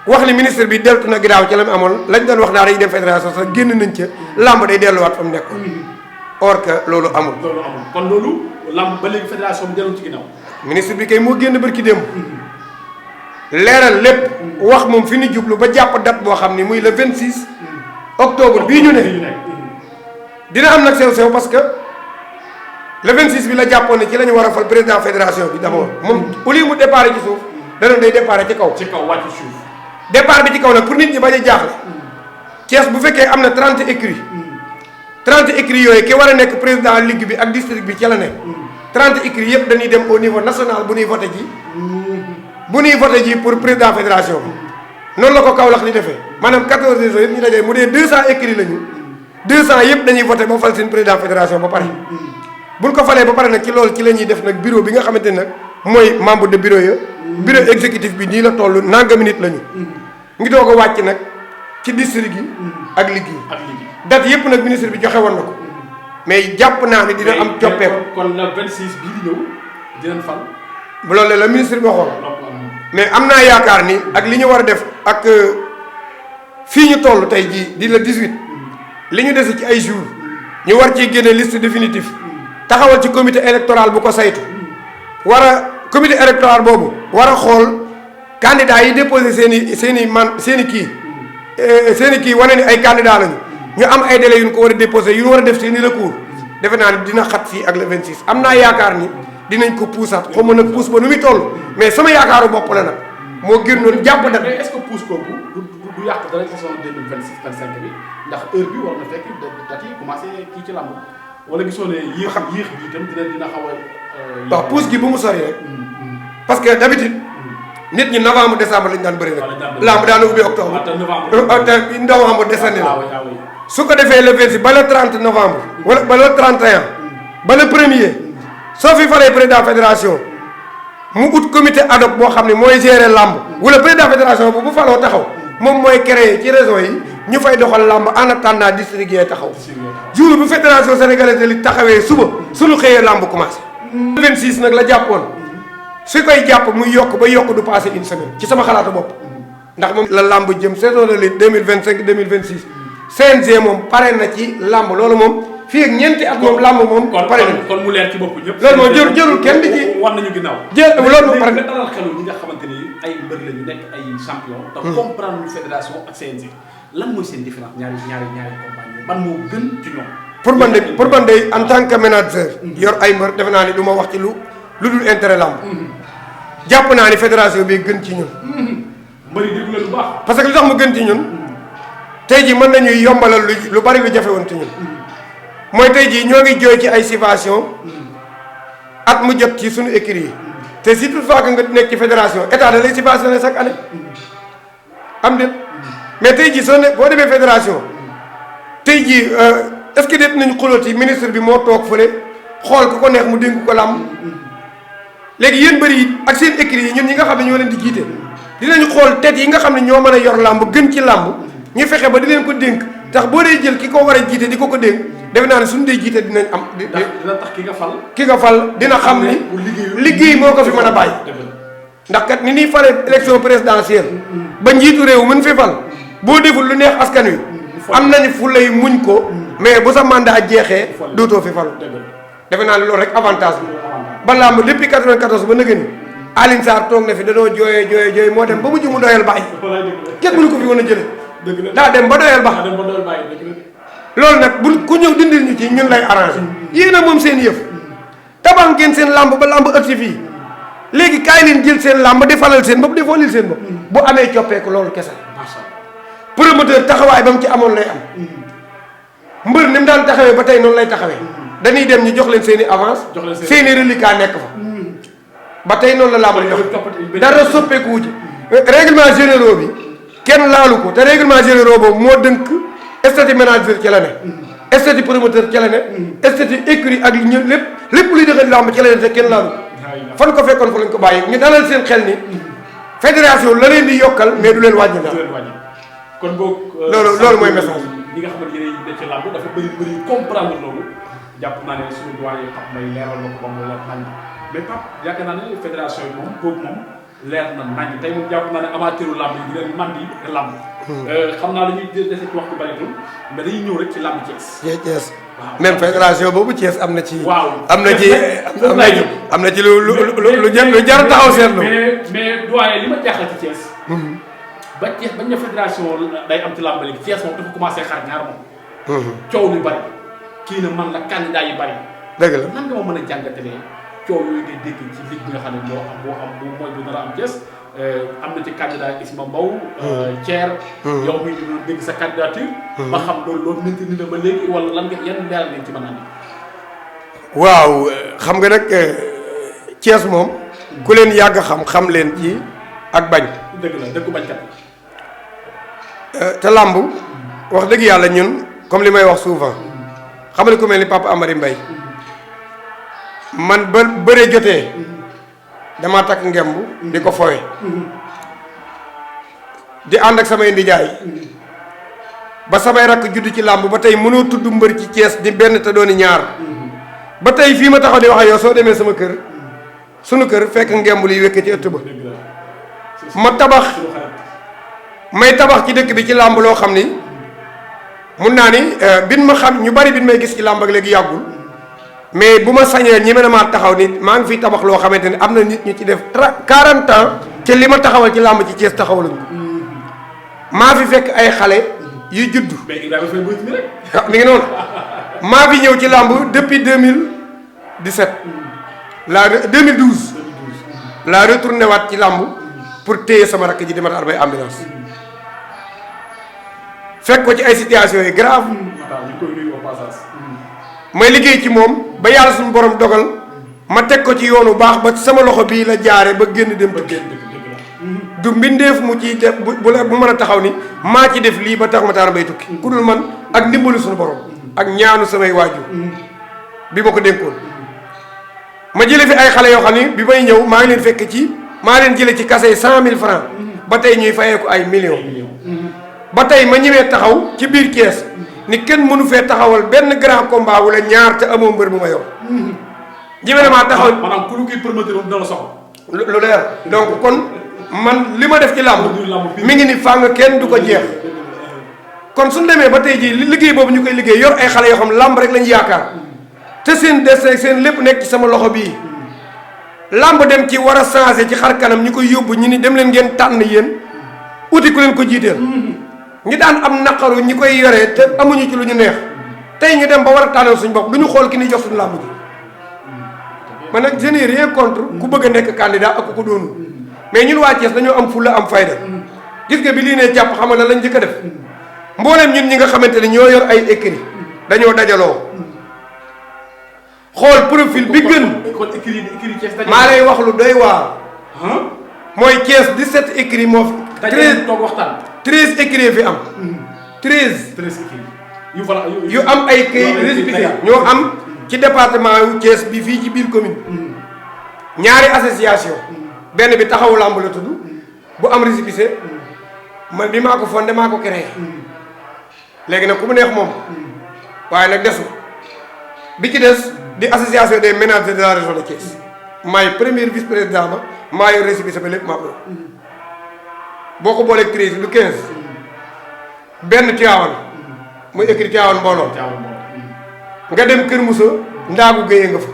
wax ni ministre bi deltu na ginnaaw ci la mu amoon lañ doon wax naa dañuy dem fédération sax génn nañ ca làmb day delluwaat fa mu nekkoon or que loolu amul. loolu amul kon loolu làmb ba léegi fédération bi dellu ci ginnaaw. ministre bi kay moo génn barki démb leeral lépp wax moom fi ñu jublu ba jàpp date boo xam ni muy le 26 octobre bii ñu ne dina am nag sew-sew parce que le 26 bi la jàppoon ne ci la ñu war a fal président fédération bi d'abord moom au lieu mu départ ci suuf danoon day départ ci kaw. ci kaw wàcc suuf. départ bi ci kaw nag pour nit ñi bañ a jaaxle Thiès bu fekkee am na 30 écuries 30 écuries yooyu ki war a nekk président ligue bi ak district bi ci la nekk 30 écuries yëpp dañuy dem au niveau national bu ñuy voté ji pour président fédération bi noonu la ko Kaolack di defee maanaam 14 régions yëpp ñu dajee mu dee 200 écuries lañu 200 yëpp dañuy voté ba fal seen président fédération ba pare buñ ko falee ba pare nag ci loolu ci la ñuy def nag bureau bi nga xamante ne nag mooy membre de bureau ya bureau exécutif bi nii la toll nangami nit lañu ngi doog a wàcc nag ci district yi ak ligue yi date yëpp nag ministre bi joxe woon na ko mais jàpp naa ni dina am coppeeku kon la 26 bii di ñëw dinañ fal loolu la ministre bi waxoon mais am naa yaakaar ni ak li ñu war a def ak fii ñu toll tey jii di la 18 li ñu dese ci ay jours ñu war ci génne liste définitive taxawal ci comité électoral bu ko saytu war a comité électoral boobu war a xool candidats yi déposé seen i kii wane ni ay candidats lañu ñu am ay délais yu ñu ko war a déposé yu ñu war a def seen i recours defe naa ni dina xat fii ak le 26 am naa yaakaar ni dinañ ko puusaat xaw ma nag puus ba nu muy toll mais sama yaakaaru bopp la nag moo gën noonu jàpp nag. mais est-ce que puus kooku du yàq dara saison 2026 25 bi ndax heure bi war na fekk date yi commencé kii ci làmb wala gisoo ne yéex bi itam dina xaw a. waaw puus gi bu mu sori rek. parce que d'habitude nit ñi novembre décembre lañu daan bëri rek. làmb daan ubbi octobre. novembre desandi la. su ko defee le 26 ba le 30 novembre. wala ba le 31 ba le premier soo fi falee président fédération mu ut comité ad hoc boo xam ne mooy gérer làmb wala président fédération bu faloo taxaw moom mooy créer ci région yi ñu fay doxal làmb en attendant district yi taxaw. jour bu fédération sénégalaise de li taxawee suba suñu xëyee làmb commencé. 26 nag la jàppoon su koy jàpp muy yokk ba yokk du passé une semaine ci sama xalaatu bopp ndax moom la làmb jëm saison de lutte 2025 2026 CNG moom pare na ci làmb loolu moom fii ak ñeenti at moom làmb moom. pare na kon mu leer ci bopp ñëpp. loolu moom jërul kenn di ci. war nañu ginnaaw. loolu moom pare na dalal xelu ñi nga xamante ni ay mbër lañu nekk ay champion. te comprendre ñu fédération ak CNG lan mooy seen différence ñaari compagnie ban moo gën ci ñoom. pour man de en tant que manager. yor ay mbër defe naa ni du ma wax ci lu dul intérêt làmb. jàpp naa ni fédération bi gën ci ñun. mbëri déglu leen bu baax. parce que li tax mu gën ci ñun tey jii mën nañuy yombalal lu bari lu jafe woon ci ñun. mooy tey jii ñoo ngi jooy ci ay subvention at mu jot ci suñu écurie yi te si toutefois que nga nekk ci fédération état da lay subventionné chaque année am déet mais tey jii soo ne boo demee fédération tey jii est-ce que déet nañu xulóoti ministre bi moo toog fële xool ku ko neex mu dénk ko làmb léegi yéen bëri yi ak seen écurie yi ñun ñi nga xam ne ñoo leen di jiite dinañu xool tet yi nga xam ne ñoo mën a yor làmb gën ci làmb ñu fexe ba di leen ko dénk tax boo dee jël ki ko war a jiite di ko dénk defe naa ne suñu dee jiite dinañ am. dina tax ki nga fal dina xam ni liggéey moo ko fi mën a bàyyi. ndax kat ni ñuy falee élection présidentielle ba njiitu réew mën fi fal boo deful lu neex askan wi am nañu fu lay muñ ko mais bu sa mandat jeexee dootoo fi falu. defe naa ne loolu rek avantage bi ba làmb depuis 94 ba nëgë ni Alioune Sarr toog na fi danoo jooyee moo dem ba mujj mu doyal bàyyi kenn mënu ko fi woon a jëlee. daa dem ba doyal ba loolu nag bu ku ñëw dindil ñu ci ñun lay arrangé yéen a moom seen yëf tabax ngeen seen làmb ba làmb ëtti fii léegi kaay leen jël seen làmb di falal seen bopp di folil seen bopp bu amee coppeeku loolu kese promoteur taxawaay ba mu ci amoon lay am mbër ni mu daan taxawee ba tey noonu lay taxawee dañuy dem ñu jox leen seen i avance seen i reliquat nekk fa ba tey noonu la làmb di dox dara soppeeku wu ci règlement généraux bi kenn laalu ko te règlement généraux boobu moo dënk statut manager ci la ne statut promoteur ci la ne statut écurie ak ñu lépp luy dëxal làmb ci la ne te kenn laalu ko fan ko fekkoon fa lañ ko bàyyi ñu dalal seen xel ni fédération la leen di yokkal mais du leen wàññi daal kon boog loolu mooy message ñi nga xamante yéen dañ ci làmb dafa bëri comprendre loolu jàpp naa ne suñu doyen Pape may leeral na ko ba mu leer nañ mais Pape yaakaar naa ne fédération yi moom boobu moom leer na nañ tey moom jàpp naa ne amateuru làmb yi di leen man di làmb xam naa dañuy dese ci waxtu baritul mais dañuy ñëw rek ci làmb Thiès même fédération boobu Thiès am na ci waaw am na ci lu jar taxaw seetlu mais doyen li ma jaaxal ci Thiès ba Thiès bañ ne fédération day am ci làmb léegi Thiès moom dafa commencé xar ñaar moom coow lu bari kii na man la candidat yi bari dëgg la nan nga ma mën a jàngatalee coow yooyu ngay dégg ci ligue bi nga xam ne boo mooy bu nar a am Thiès am na ci candidat Isma Mbow Thier yow mi ñu dégg sa candidature ba xam loolu maintenir na ba léegi wala lan nga yan leeral ngeen ci mën a am waaw xam nga nag Thiès moom ku leen yàgg xam leen ci ak bañ dëgg la dëggu bañkat te làmb wax dëgg yàlla ñun comme li may wax souvent xam ne ku mel ni Papa Amary Mbaye man ba bëree jotee dama takk ngemb di ko fowe di ànd ak samay ndijaay ba samay rakk judd ci làmb ba tey mënoo tudd mbër ci Thiès di benn te dooni ñaar ba tey fii ma taxaw di wax ak yow soo demee sama kër sunu kër fekk ngemb liy wekk ci ëtt ba ma tabax may tabax ci dëkk bi ci làmb loo xam ni mun naa ni bin ma xam ñu bari bin may gis ci làmb ak léegi yàggul mais bu ma sañee ñi ma maa taxaw ni maa ngi fiy tabax loo xamante ni am na nit ñu ci def 40 ans ci li ma taxawal ci làmb ci Thiès taxawaluñ ko maa fi fekk ay xale yu judd. mais Ibrahima Faye mi rek. mi ngi noonu maa fi ñëw ci làmb depuis 2017 la 2012 la retourné waat ci làmb pour téye sama rakk ji di ma taal bay ambulance fekk ko ci ay situations yi grave may liggéey ci moom ba yàlla suñu borom dogal ma teg ko ci yoonu baax ba sama loxo bii la jaare ba génn dem tukki du mbindeef mu ci def bu mën a taxaw ni maa ci def lii ba tax ma taal bay tukki ku dul man ak ndimbalu suñu borom ak ñaanu samay waajur bi ma ko dénkoon ma jële fi ay xale yoo xam ni bi may ñëw maa ngi leen fekk ci maa leen jële ci kase 100 000 francs ba tey ñuy fayee ko ay millions ba tey ma ñëwee taxaw ci biir Thiès ni kenn mënu fee taxawal benn grand combat wala ñaar te amoo mbër bu ma yor ñëwee na maa taxaw maanaam ku lu koy promoteur dana soxla lu leer donc kon man li ma def ci làmb mi ngi ni fàng kenn du ko jeex kon suñu demee ba tey jii li liggéey boobu ñu koy liggéey yor ay xale yoo xam làmb rek lañu yaakaar te seen destin seen lépp nekk ci sama loxo bii làmb dem ci war a changé ci xar kanam ñu koy yóbbu ñu ni dem leen ngeen tànn yéen uti ku leen ko jiiteel ñi daan am naqaru ñi koy yoree te amuñu ci lu ñu neex tey ñu dem ba war a tànnal suñu bopp du ñu xool ki ni jox suñu làmb ji man nag je n'ai rien contre ku bëgg a nekk candidat ak ku ko doonul mais ñun waa Thiès dañoo am fulla am fayda gis nga bi lii ne jàpp xam nga lañ njëkk a def mbooleem ñun ñi nga xamante ne ñoo yor ay écrits dañoo dajaloo xool profil bi gën maa lay wax lu doy waar mooy Thiès 17 écrits moo fi 13 toog waxtaan 13 écrits fi am 13 yu am ay kayit récépissé ñoo am ci département yu Thiès bi fii ci biir commune ñaari association benn bi taxawu làmb la tudd bu am récépissé man bi maa ko fondé maa ko créé léegi nag ku mu neex moom waaye nag des bi ci des di association des ménagers de la région de Thiès maay premier vice président ba maa yor récépissé ba lépp maa ko boo ko booleeg 13 lu 15 benn Tivaouane muy écrit Tivaouane mbooloo nga dem Kër Moussa Ndaagu Guèye nga fa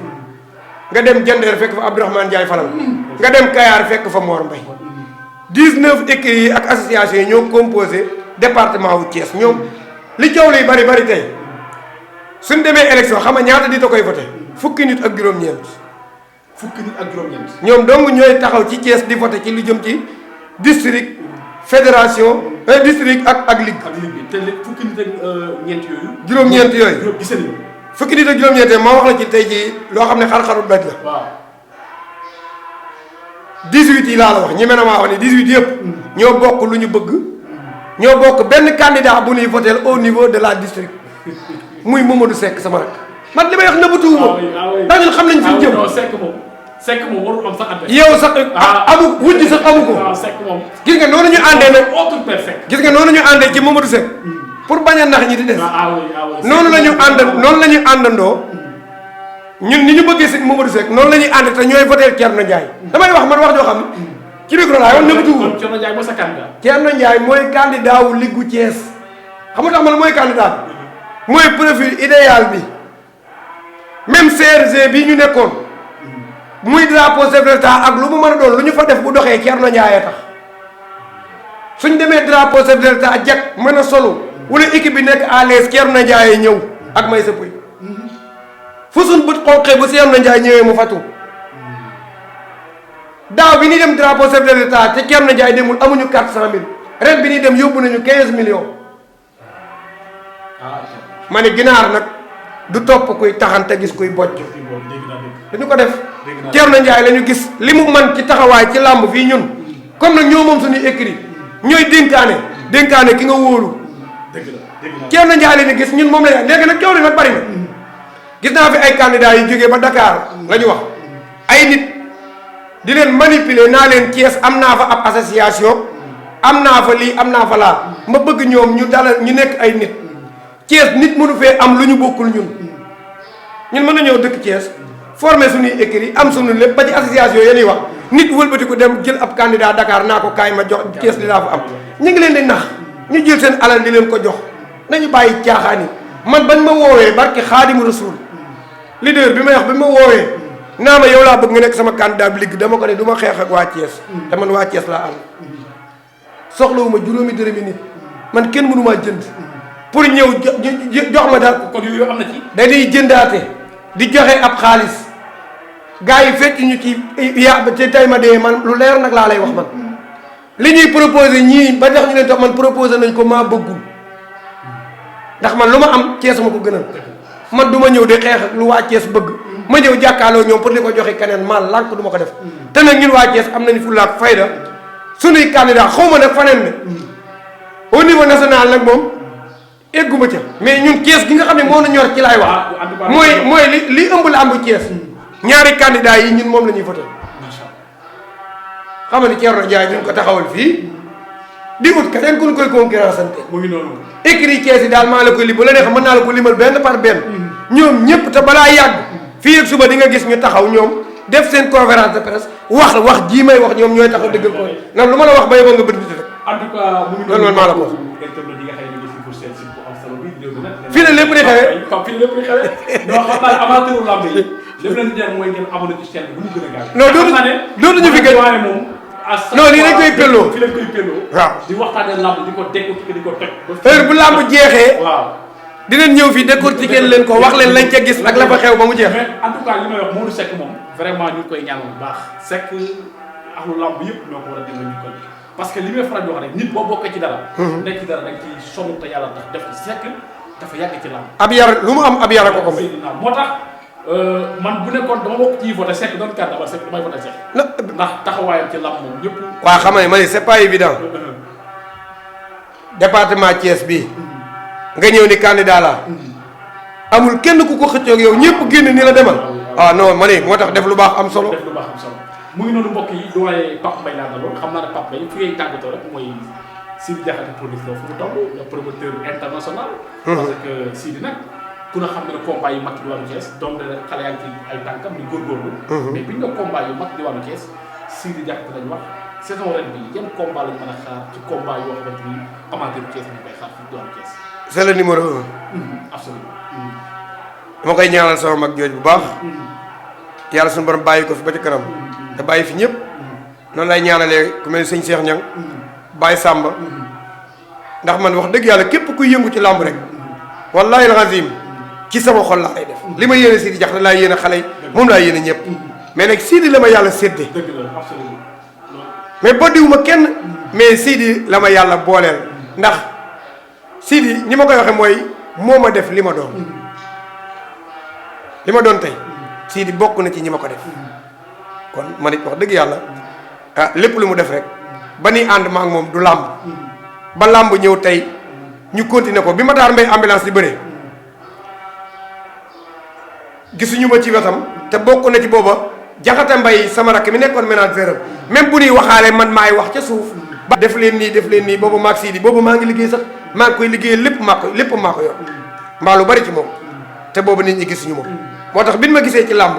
nga dem Jandeer fekk fa Abdourahmane Ndiaye Falal nga dem Kayar fekk fa Mor Mbaye 19 écrits yi ak association yi ñoo composé département wu Thiès ñoom li coow liy bari bari tey suñ demee élection xam nga ñaata nit a koy voté fukki nit ak juróom-ñeent. ñoom dong ñooy taxaw ci Thiès di voté ci lu jëm ci district fédération district ak ligue. ak ligue bi te fukki nit ak ñeent yooyu. juróom-ñeent yooyu. juróom gis nañu. fukki nit ak juróom-ñeent ma wax la ci tey jii loo xam ne xar-xaru daj la. waaw. 18 yi laa la wax ñi mën a maa wax ne 18 yëpp. ñoo bokk lu ñu bëgg. ñoo bokk benn candidat bu ñuy voté au niveau de la district. muy Mamadou Seck sama rak. man li may wax nëbbatuwuma. ndax ñun xam nañ fi ñu jëm. non Seck moom warul am sax at. yow sax amu wujj sax amu ko. waaw Seck moom. gis nga noonu ñu àndee nag. autre perfect. gis nga noonu ñu àndee ci Mamadou Seck. pour bañ a nax ñi di des. noonu la ñu noonu la ñu àndandoo. ñun ni ñu bëggee si Mamadou Seck noonu la ñuy ànd te ñooy voté Thierno Ndiaye. damay wax man wax joo xam ne ci micro laa yoon nëbbatuwuma. kon Thierno Ndiaye mooy sa candidat. Thierno Ndiaye mooy candidat wu Ligue Thiès. xam nga tax man mooy candidat bi. mooy profil idéal bi. même CRG bi ñu nekkoon. muy drapeau chef de l'État ak lu mu mën a doon lu ñu fa def bu doxee Thierno Ndiaye tax suñ demee drapeau chef de l'État jag mën a solo wala équipe bi nekk à l'aise Thierno Ndiaye ñëw ak may sa puy fu suñ bët xonqee bu Thierno Ndiaye ñëwee mu fatu daaw bi ñuy dem drapeau chef de l'État te Thierno Ndiaye demul amuñu 400 000 ren bi ñuy dem yóbbu nañu 15 millions ma ne ginaar nag du topp kuy taxante gis kuy bojj dañu ko def Thierno Ndiaye la ñu gis li mu man ci taxawaay ci làmb fii ñun comme nag ñoo moom suñuy écrit ñooy dénkaane ki nga wóolu Thierno Ndiaye la ñu gis ñun moom la léegi nag coow li nag bari na gis naa fi ay candidats yu jógee ba Dakar la ñu wax ay nit di leen manipuler naa leen Thiès am naa fa ab association am naa fa lii am naa fa laa ma bëgg ñoom ñu dalal ñu nekk ay nit Thiès nit mënu fee am lu ñu bokkul ñun mën na ñëw dëkk Thiès formé suñuy écrits am suñu lépp ba ci association yéen wax nit wëlbati ko dem jël ab candidat Dakar naa ko kaay ma jox Thiès li laa fa am ñu ngi leen di nax ñu jël seen alal di leen ko jox nañu bàyyi caaxaan yi man bañ ma woowee barke Xaadimu Rasuul leader bi may wax bi ma woowee naa ma yow laa bëgg nga nekk sama candidat bi ligue dama ko ne du ma xeex ak waa Thiès te man waa Thiès laa am soxlawuma juróomi dërëmi nit man kenn mënu maa jënd pour ñëw jox ma daal kon yooyu am na ci. dañuy jëndaate di joxe ab xaalis gars yi fekk ñu ci te tey ma dee man lu leer nag laa lay wax man li ñuy proposé ñii ba tax ñu leen tax man proposé nañ ko maa bëggul ndax man lu ma am Thiès ma ko gënal man du ma ñëw di xeex ak lu waa Thiès bëgg ma ñëw jàkkaarloo ñoom pour di ko joxe keneen maa lànk du ma ko def te nag ñun waa Thiès am nañu fulla ak fayda suñuy candidat xaw ma nag faneen ne au niveau national nag moom egguma ca mais ñun Thiès gi nga xam ne moo na ñor ci laay wax mooy li ëmb la am Thiès ñaari candidat yi ñun moom la ñuy voté xam nga ni Thierno Ndiaye ñu ko taxawal fii di ut keneen ku ñu koy concurrence ante mu ngi noonu écrit Thiès yi daal maa la koy lim bu la neex mën naa la ko limal benn par benn ñoom ñëpp te balaa yàgg fii ak suba di nga gis ñu taxaw ñoom def seen conférence de presse wax jii may wax ñoom ñooy taxaw dëggal ko nag lu ma la wax bay ba nga bëgg rek en tout cas mu ngi loolu man maa la ko wax fii la lépp di xewee fii la lépp di xewee non xam naa amateur lamb yi lépp leen di jar mooy ngeen abonné ci chaîne bi bu mu gën a gaaw non dootuñu fi gën moom non lii dañ koy pelloo fi lañ koy pelloo waaw di waxtaanee lamb di ko décortiquer di ko toj heure bu lamb jeexee waaw dinañ ñëw fii décortiquer leen ko wax leen lañ ca gis ak la fa xew ba mu jeex mais en tout cas li may wax Modou Seck moom vraiment ñu ngi koy ñaanal bu baax Seck axlu lamb yëpp ñoo ko war a déglu ñu koy parce que li may faral di wax rek nit boo bokkee ci dara nekk ci dara da nga ciy sonn te yàlla tax def ci Seck dafa yàgg ci lamb ab yar lu mu am ab yar a ko ko may moo tax man bu nekkoon dama bokk ci voté Seck doon carte ba Seck damay voté Seck ndax taxawaayam ci lamb moom ñëpp waaw xam nga ma ne c'est pas évident département Thiès bii nga ñëw ni candidat la amul kenn ku ko xëccoog yow ñëpp génn ni la demal ah non ma ne moo tax def lu baax am solo def lu baax am solo mu ngi noonu mbokk yi doyen Pape Mbaye laa daloon xam naa ne Pape Mbaye fi ngay tàggatoo rek mooy Sidi Diakhaté production fu mu toll le promoteur international parce que Sidi nag ku na xam ne combat yu mag di wàllu Thiès donc xale yaa ngi ci ay tànkam di góorgóorlu mais biñ ne combat yu mag di wàllu Thiès Sidi Diakhaté lañ wax saison ren bi yan combat lañ mën a xaar ci combat yoo xamante ni amateur Thiès ñu koy xaar fi di wàllu Thiès c'est le numéro 1 absolument dama koy ñaanal sama mag jooj bu baax yàlla suñu borom bàyyi ko fi ba ci kanam te bàyyi fi ñëpp noonu lay ñaanalee ku mel ni sëñ Cheikh Niang Baye Samba ndax man wax dëgg yàlla képp kuy yëngu ci làmb rek wallahi alazim ci sama xol laa lay def li ma yéene Sidi Diakhaté laa yéene xale yi moom laa yéene ñëpp mais nag Sidi la ma yàlla séddee dëgg la absolument mais boddiwuma kenn mais Sidi la ma yàlla booleel ndax Sidi ñi ma koy waxee mooy moo ma def li ma doon tey Sidi bokk na ci ñi ma ko def kon man it wax dëgg yàlla lépp lu mu def rek ba ni ànd ma ak moom du làmb ba làmb ñëw tey ñu continuer ko bi ma taar mbay ambulance di bëree gisuñu ma ci wetam te bokk na ci booba jaxate mbay sama rakk mi nekkoon manager am même bu ñuy waxaale man maay wax ca suuf ba def leen nii boobu maag Sidi boobu maa ngi liggéey sax maa ngi koy liggéey lépp maa ko yor mbaa lu bari ci moom te boobu nit ñi gisuñu moom moo tax bi ñu ma gisee ci làmb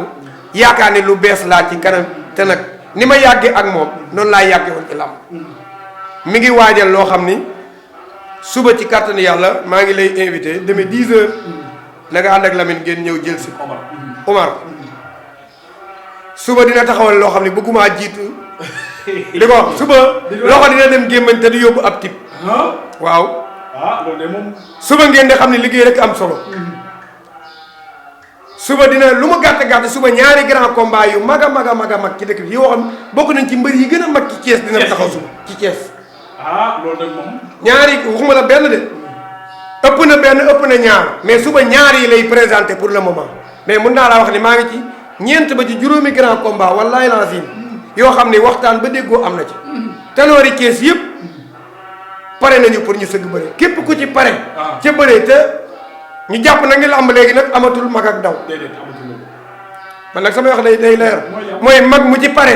yaakaar ne lu bees laa ci kanam te nag ni ma yàggee ak moom noonu laa yàggee woon ci làmb mi ngi waajal loo xam ni suba ci kàttanu yàlla maa ngi lay invité demee 10 heures na nga ànd ak Lamine ngeen ñëw jël si Omar suba dina taxawal loo xam ne bëgguma jiitu li ko wax suba loxo dina dem gémmañ te du yóbbu ab tip waaw loolu de moom suba ngeen di xam ne liggéey rek am solo suba dina lu ma gàtt suba ñaari grand combat yu mag a mag ci dëkk bi yoo xam bokk nañ ci mbër yi gën a mag ci Thiès dina taxaw suba ci Thiès loolu de moom ñaari waxuma la benn de ëpp na benn ëpp na ñaar mais suba ñaar yi lay présenté pour le moment mais mun naa laa wax ni maa ngi ci ñeent ba ci juróomi grand combat wallaay lazim yoo xam ne waxtaan ba déggoo am na ci tanoori Thiès yëpp pare nañu pour ñu sëgg bëre képp ku ci pare ca bëre te ñu jàpp nag ni làmb léegi nag amatul mag ak daw man nag sama wax day leer mooy mag mu ci pare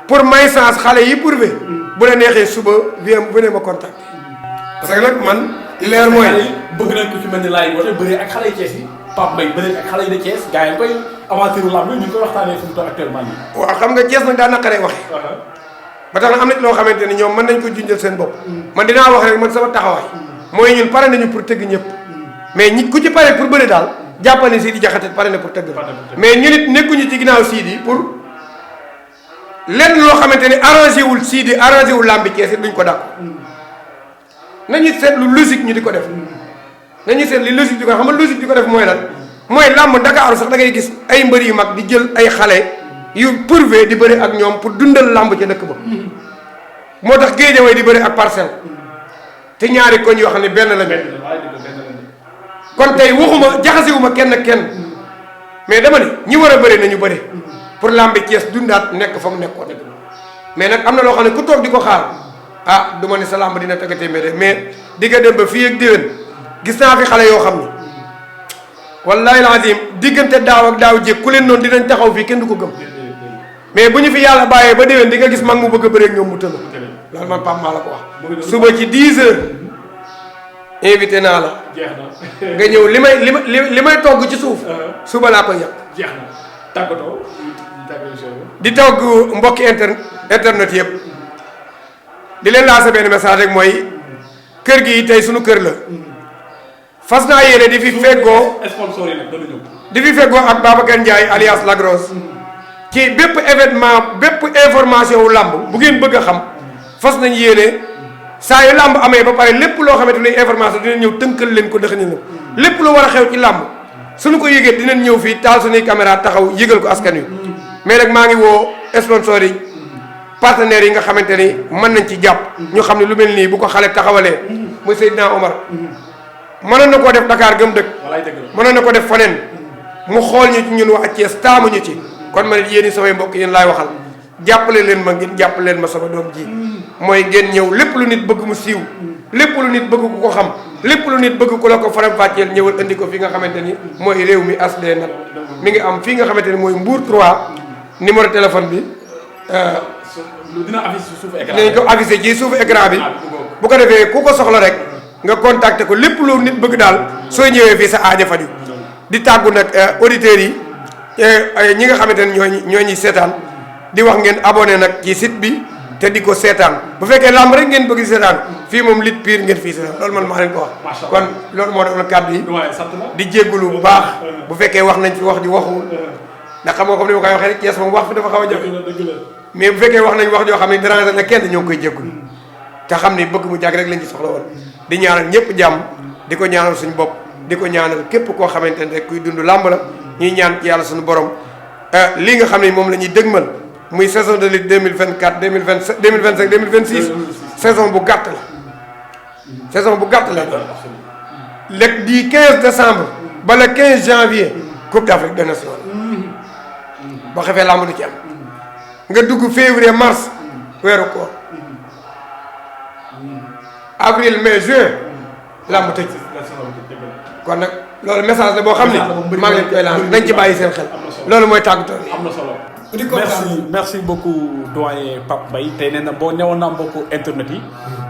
pour may chance xale yi prouvé bu la neexee suba venez ma contact parce que nag man leer mooy bëgg nañ ko ci mel ni laay wala bëre ak xale yi Thiès yi Pape Mbaye bëre ak xale yi de Thiès gars yi koy aventure làmb ñu ngi koy waxtaanee fu mu toll actuellement nii waaw xam nga Thiès nag daa naqaree waxe ba tax na am na loo xamante ni ñoom mën nañ ko junjal seen bopp man dinaa wax rek man sama taxawaay mooy ñun pare nañu pour tëgg ñëpp mais ñi ku ci pare pour bëri daal jàppal ne Sidi Diakhaté pare na pour tëgg mais ñu nit nekkuñu ci ginnaaw Sidi pour lenn loo xamante ni arrangé wul Sidi arrangé wul làmbi Thiès it duñ ko dàq nañu seet lu logique ñu di ko def nañu seet li logique di ko xam nga logique di ko def mooy lan mooy làmb Ndakaaru sax da ngay gis ay mbër yu mag di jël ay xale yu prouvé di bëri ak ñoom pour dundal làmb ca dëkk ba moo tax Guédiawaye di bëri ak Parcelles te ñaari koñ yoo xam ne benn la kon tey waxuma jaxasewuma kenn ak kenn mais dama ne ñi war a bëri nañu bëri pour làmbi Thiès dundaat nekk fa mu nekkoon mais nag am na loo xam ne ku toog di ko xaar du ma ne sa làmb dina tëggatee mais di nga dem ba fii ak déwén gis naa fi xale yoo xam ni wallahi lazim diggante daaw ak daaw jéeg ku leen noonu dinañ taxaw fii kenn du ko gëm mais bu ñu fi yàlla bàyyee ba déwén di nga gis mag mu bëgg a bëreeg ñoom mu tëla loolu man Pape maa la ko wax suba ci 10 heures invité naa la nga ñëw li may togg ci suuf suba laa koy yàq jeex na tàggatoo di togg mbokki internet yëpp di leen lancer benn message rek mooy kër gi tey sunu kër la fas naa yéene di fi feggoo sponsor yi nag dana ñëw di fi feggoo ak Babacar Ndiaye alias Lagros ci bépp événement bépp information wu làmb bu ngeen bëgg a xam fas nañ yéene saa yu làmb amee ba pare lépp loo xamante ni information dinañ ñëw tënkal leen ko dëxañu la lépp lu war a xew ci làmb suñu ko yëgee dinañ ñëw fii taal suñuy caméra taxaw yëgal ko askan wi mais nag maa ngi woo sponsor yi partenaires yi nga xamante ni mën nañ ci jàpp ñu xam ne lu mel nii bu ko xale taxawalee muy Seydina Omar mënoon na koo def Dakar gëm dëkk mënoon na ko def faneen mu xool ñu ci ñun waa Thiès taamuñu ci kon ma ne yéen i samay mbokk yéen laay waxal jàppale leen ma ngeen jàppale leen ma sama doom ji mooy ngeen ñëw lépp lu nit bëgg mu siiw lépp lu nit bëgg ku ko xam lépp lu nit bëgg ku la ko faram-fàcceel ñëwal indi ko fi nga xamante ni mooy réew mi aslee nag mi ngi am fii nga xamante ni mooy Mbour 3 numéro téléphone bi dina affiché ci suufu écran dinañ ko affiché ci suufu écran bi bu ko defee ku ko soxla rek nga contacté ko lépp lu nit bëgg daal soo ñëwee fii sa aaja faju di tàggu nag auditeurs yi ñi nga xamante ne ñoo ñuy seetaan di wax ngeen abonné nag ci site bi te di ko seetaan bu fekkee làmb rek ngeen bëgg di seetaan fii moom lit pire ngeen fii seetaan loolu man maa leen ko wax kon loolu moo doon kàddu yi di jéggulu bu baax bu fekkee wax nañ fi wax ji waxul ndax xam nga comme ni ma koy waxee rek Thiès moom wax fi dafa xaw a jafe mais bu fekkee wax nañ wax joo xam ne déranger na kenn ñoo ngi koy jéggulu te xam ni bëgg mu jàgg rek lañ ci soxla woon di ñaanal ñëpp jàmm di ko ñaanal suñu bopp di ko ñaanal képp koo xamante ne rek kuy dund làmb la ñuy ñaan ci yàlla suñu borom lii nga xam ne moom la ñuy dëgmal muy saison de lutte 2024 2027 2025 2026 saison bu gàtt la saison bu gàtt lay doon. du 15 décembre ba le 15 janvier Coupe d'Afrique des Nations boo xefee làmb du ci am nga dugg février mars weeru koor avril mai juin làmb tëj kon nag loolu message la boo xam ne maa ngi leen koy lancé nañ ci bàyyi seen xel loolu mooy tàggatoo am na solo merci beaucoup doyen Pape Mbaye tey nee na boo newoon naa mbokku internet yi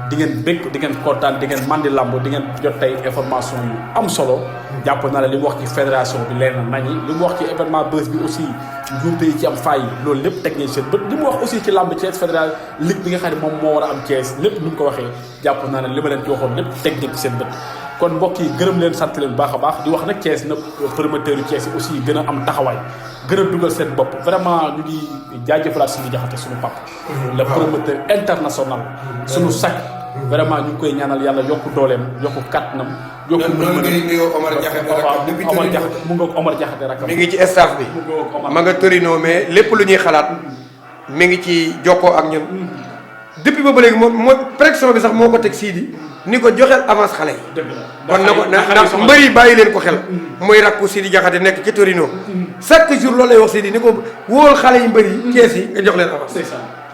di ngeen bëgg di ngeen kontaan di ngeen mandi lamb di ngeen jot tey information yu am solo jàpp naa ne li mu wax ci fédération bi leer na nañi li mu wax ci événement buzz bi aussi njuumte yi ci am faay loolu lépp teg ngeen seen bët li mu wax aussi ci lamb Thiès fédéral ligue bi nga xam ne moom moo war a am Thiès lépp ni mu ko waxee jàpp naa ne li ma leen ci waxoon lépp teg ngeen ci seen bët kon mbokk yi gërëm leen sant leen bu baax a baax di wax nag Thiès na promoteur yu Thiès yi aussi gën a am taxawaay gën a dugal seen bopp vraiment ñu ngi jaajëfalaat Sidi Diakhaté suñu papa le promoteur international suñu sac vraiment ñu ngi koy ñaanal yàlla yokku dooleem yokku kàttanam yokku Omar Diakhaté mu ngoog Omar Diakhaté rakam mi ngi ci staff bi ma nga Torino mais lépp lu ñuy xalaat mi ngi ci jokkoo ak ñun depuis ba léegi moom mooy pression bi sax moo ko teg Sidi ni ko joxeel avance xale yi kon na ko na mbër yi bàyyi leen ko xel muy rakku Sidi Diakhaté nekk ci Torino chaque jour loolu lay wax Sidi ni ko wóol xale yi mbër yi Thiès yi nga jox leen avance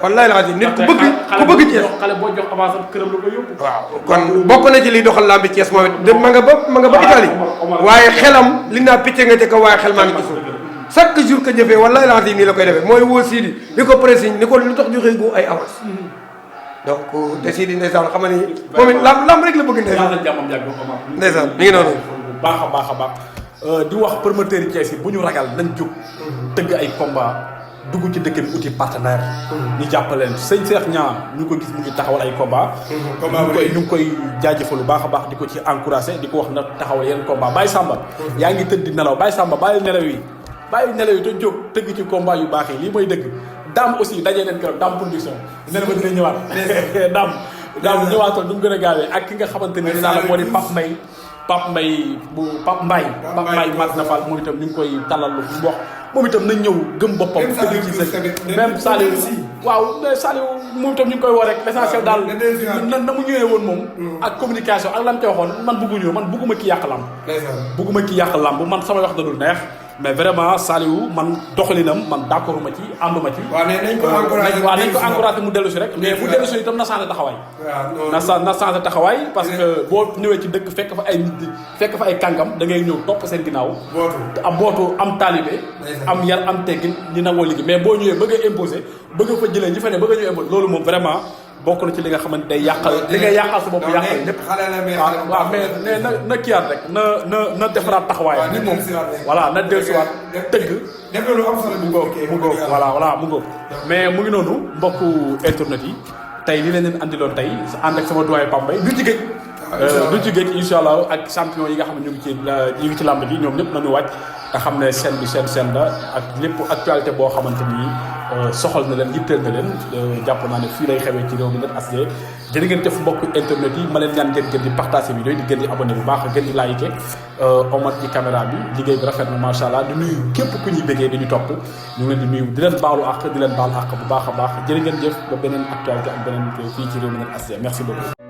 wallaay la nit ku bëgg Thiès xale boo jox avance am këram la ko yóbbu waaw kon bokk na ci liy doxal lambi Thiès moom it ma nga ba Italie waaye xelam li naa picc nga te ko waaye xel maa ngi ci suuf chaque jour que jëfee wallaay la nii la koy defee mooy wóol Sidi ni ko pressing ni ko lu tax joxee gu ay avance donc te Sidi ndeysaan xam nga ni moom it lamb rek la bëgg ndeysaan ndeysaan mi ngi noonu baax a baax di wax promoteur yi Thiès yi bu ñu ragal nañ jóg tëgg ay combat dugg ci dëkk bi uti partenaire ñu jàppaleen sëñ Cheikh Niang ñu ko gis mu ngi taxawal ay combat ñu ngi koy jaajëfal lu baax a baax di ko ci encouragé di ko wax na taxawal yenn combat Baye Samba yaa ngi tëdd di nelaw Baye Samba bàyyi nelaw yi te jóg tëgg ci combat yu baax yi lii mooy dëgg Dame aussi dajee leen keroog Dame production nee na ma dina ñëwaat Dame ñëwaatoon nu mu gën a gaawee ak ki nga xamante ne dinaa la moo di Pape Mbaye mat na Fall moom itam ñu ngi koy talal lu wax moom itam nañ ñëw gëm boppam tëgg ci sa même Saliou waaw Saliou moom itam ñu ngi koy woo rek l'essentiel daal na mu ñëwee woon moom ak communication ak lan koy waxoon man bugguma ki yàq lamb man samay wax da dul neex mais vraiment Saliou man doxalinam man d'accorduma ci ànduma ci waaw nañ ko encouragé mu dellu si rek mais bu dellu si itam na changé taxawaay na changé taxawaay parce que boo ñëwee ci dëkk fekk fa ay kàngam da ngay ñëw topp seen ginnaaw am bootu am taalibe am yar am teggin ñi nangoo liggéey mais boo ñëwee bëgg a imposé bëgg fa jëlee ñi fa ne bëgg a ñëw imposé loolu moom vraiment bokk na ci li nga xamante day yàqal li ngay yàqal sa bopp yàqal ñëpp waaw mais na kiyaat rek na defaraat taxawaay ni moom voilà na dellusiwaat tëgg mu ngoog voilà mu ngoog mais mu ngi noonu mbokku internet yi tey li leen andiloon tey ànd ak sama doyen Pape Mbaye du ci géej incha allah ak champion yi nga xam ne ñu ngi ci làmb ji ñoom ñëpp nañu wàcc te xam ne scène bi seen la ak lépp actualité boo xamante ni soxal na leen yitteel na leen jàpp naa ne fii lay xewee ci réew mi net asd jërë ngeen def mbokku internet yi ma leen ñaan ngeen gën di partager vidéo yi di gën di abonné bu baax gën di liké Omar ci caméra bi liggéey bi rafet na macha allah di nuyu képp ku ñuy bëggee di ñu topp ñu ngi leen di nuyu di leen baalu àq di leen baal àq bu baax a baax jërë ngeen jëf ba beneen actualité ak beneen fii ci réew mi net asd merci beaucoup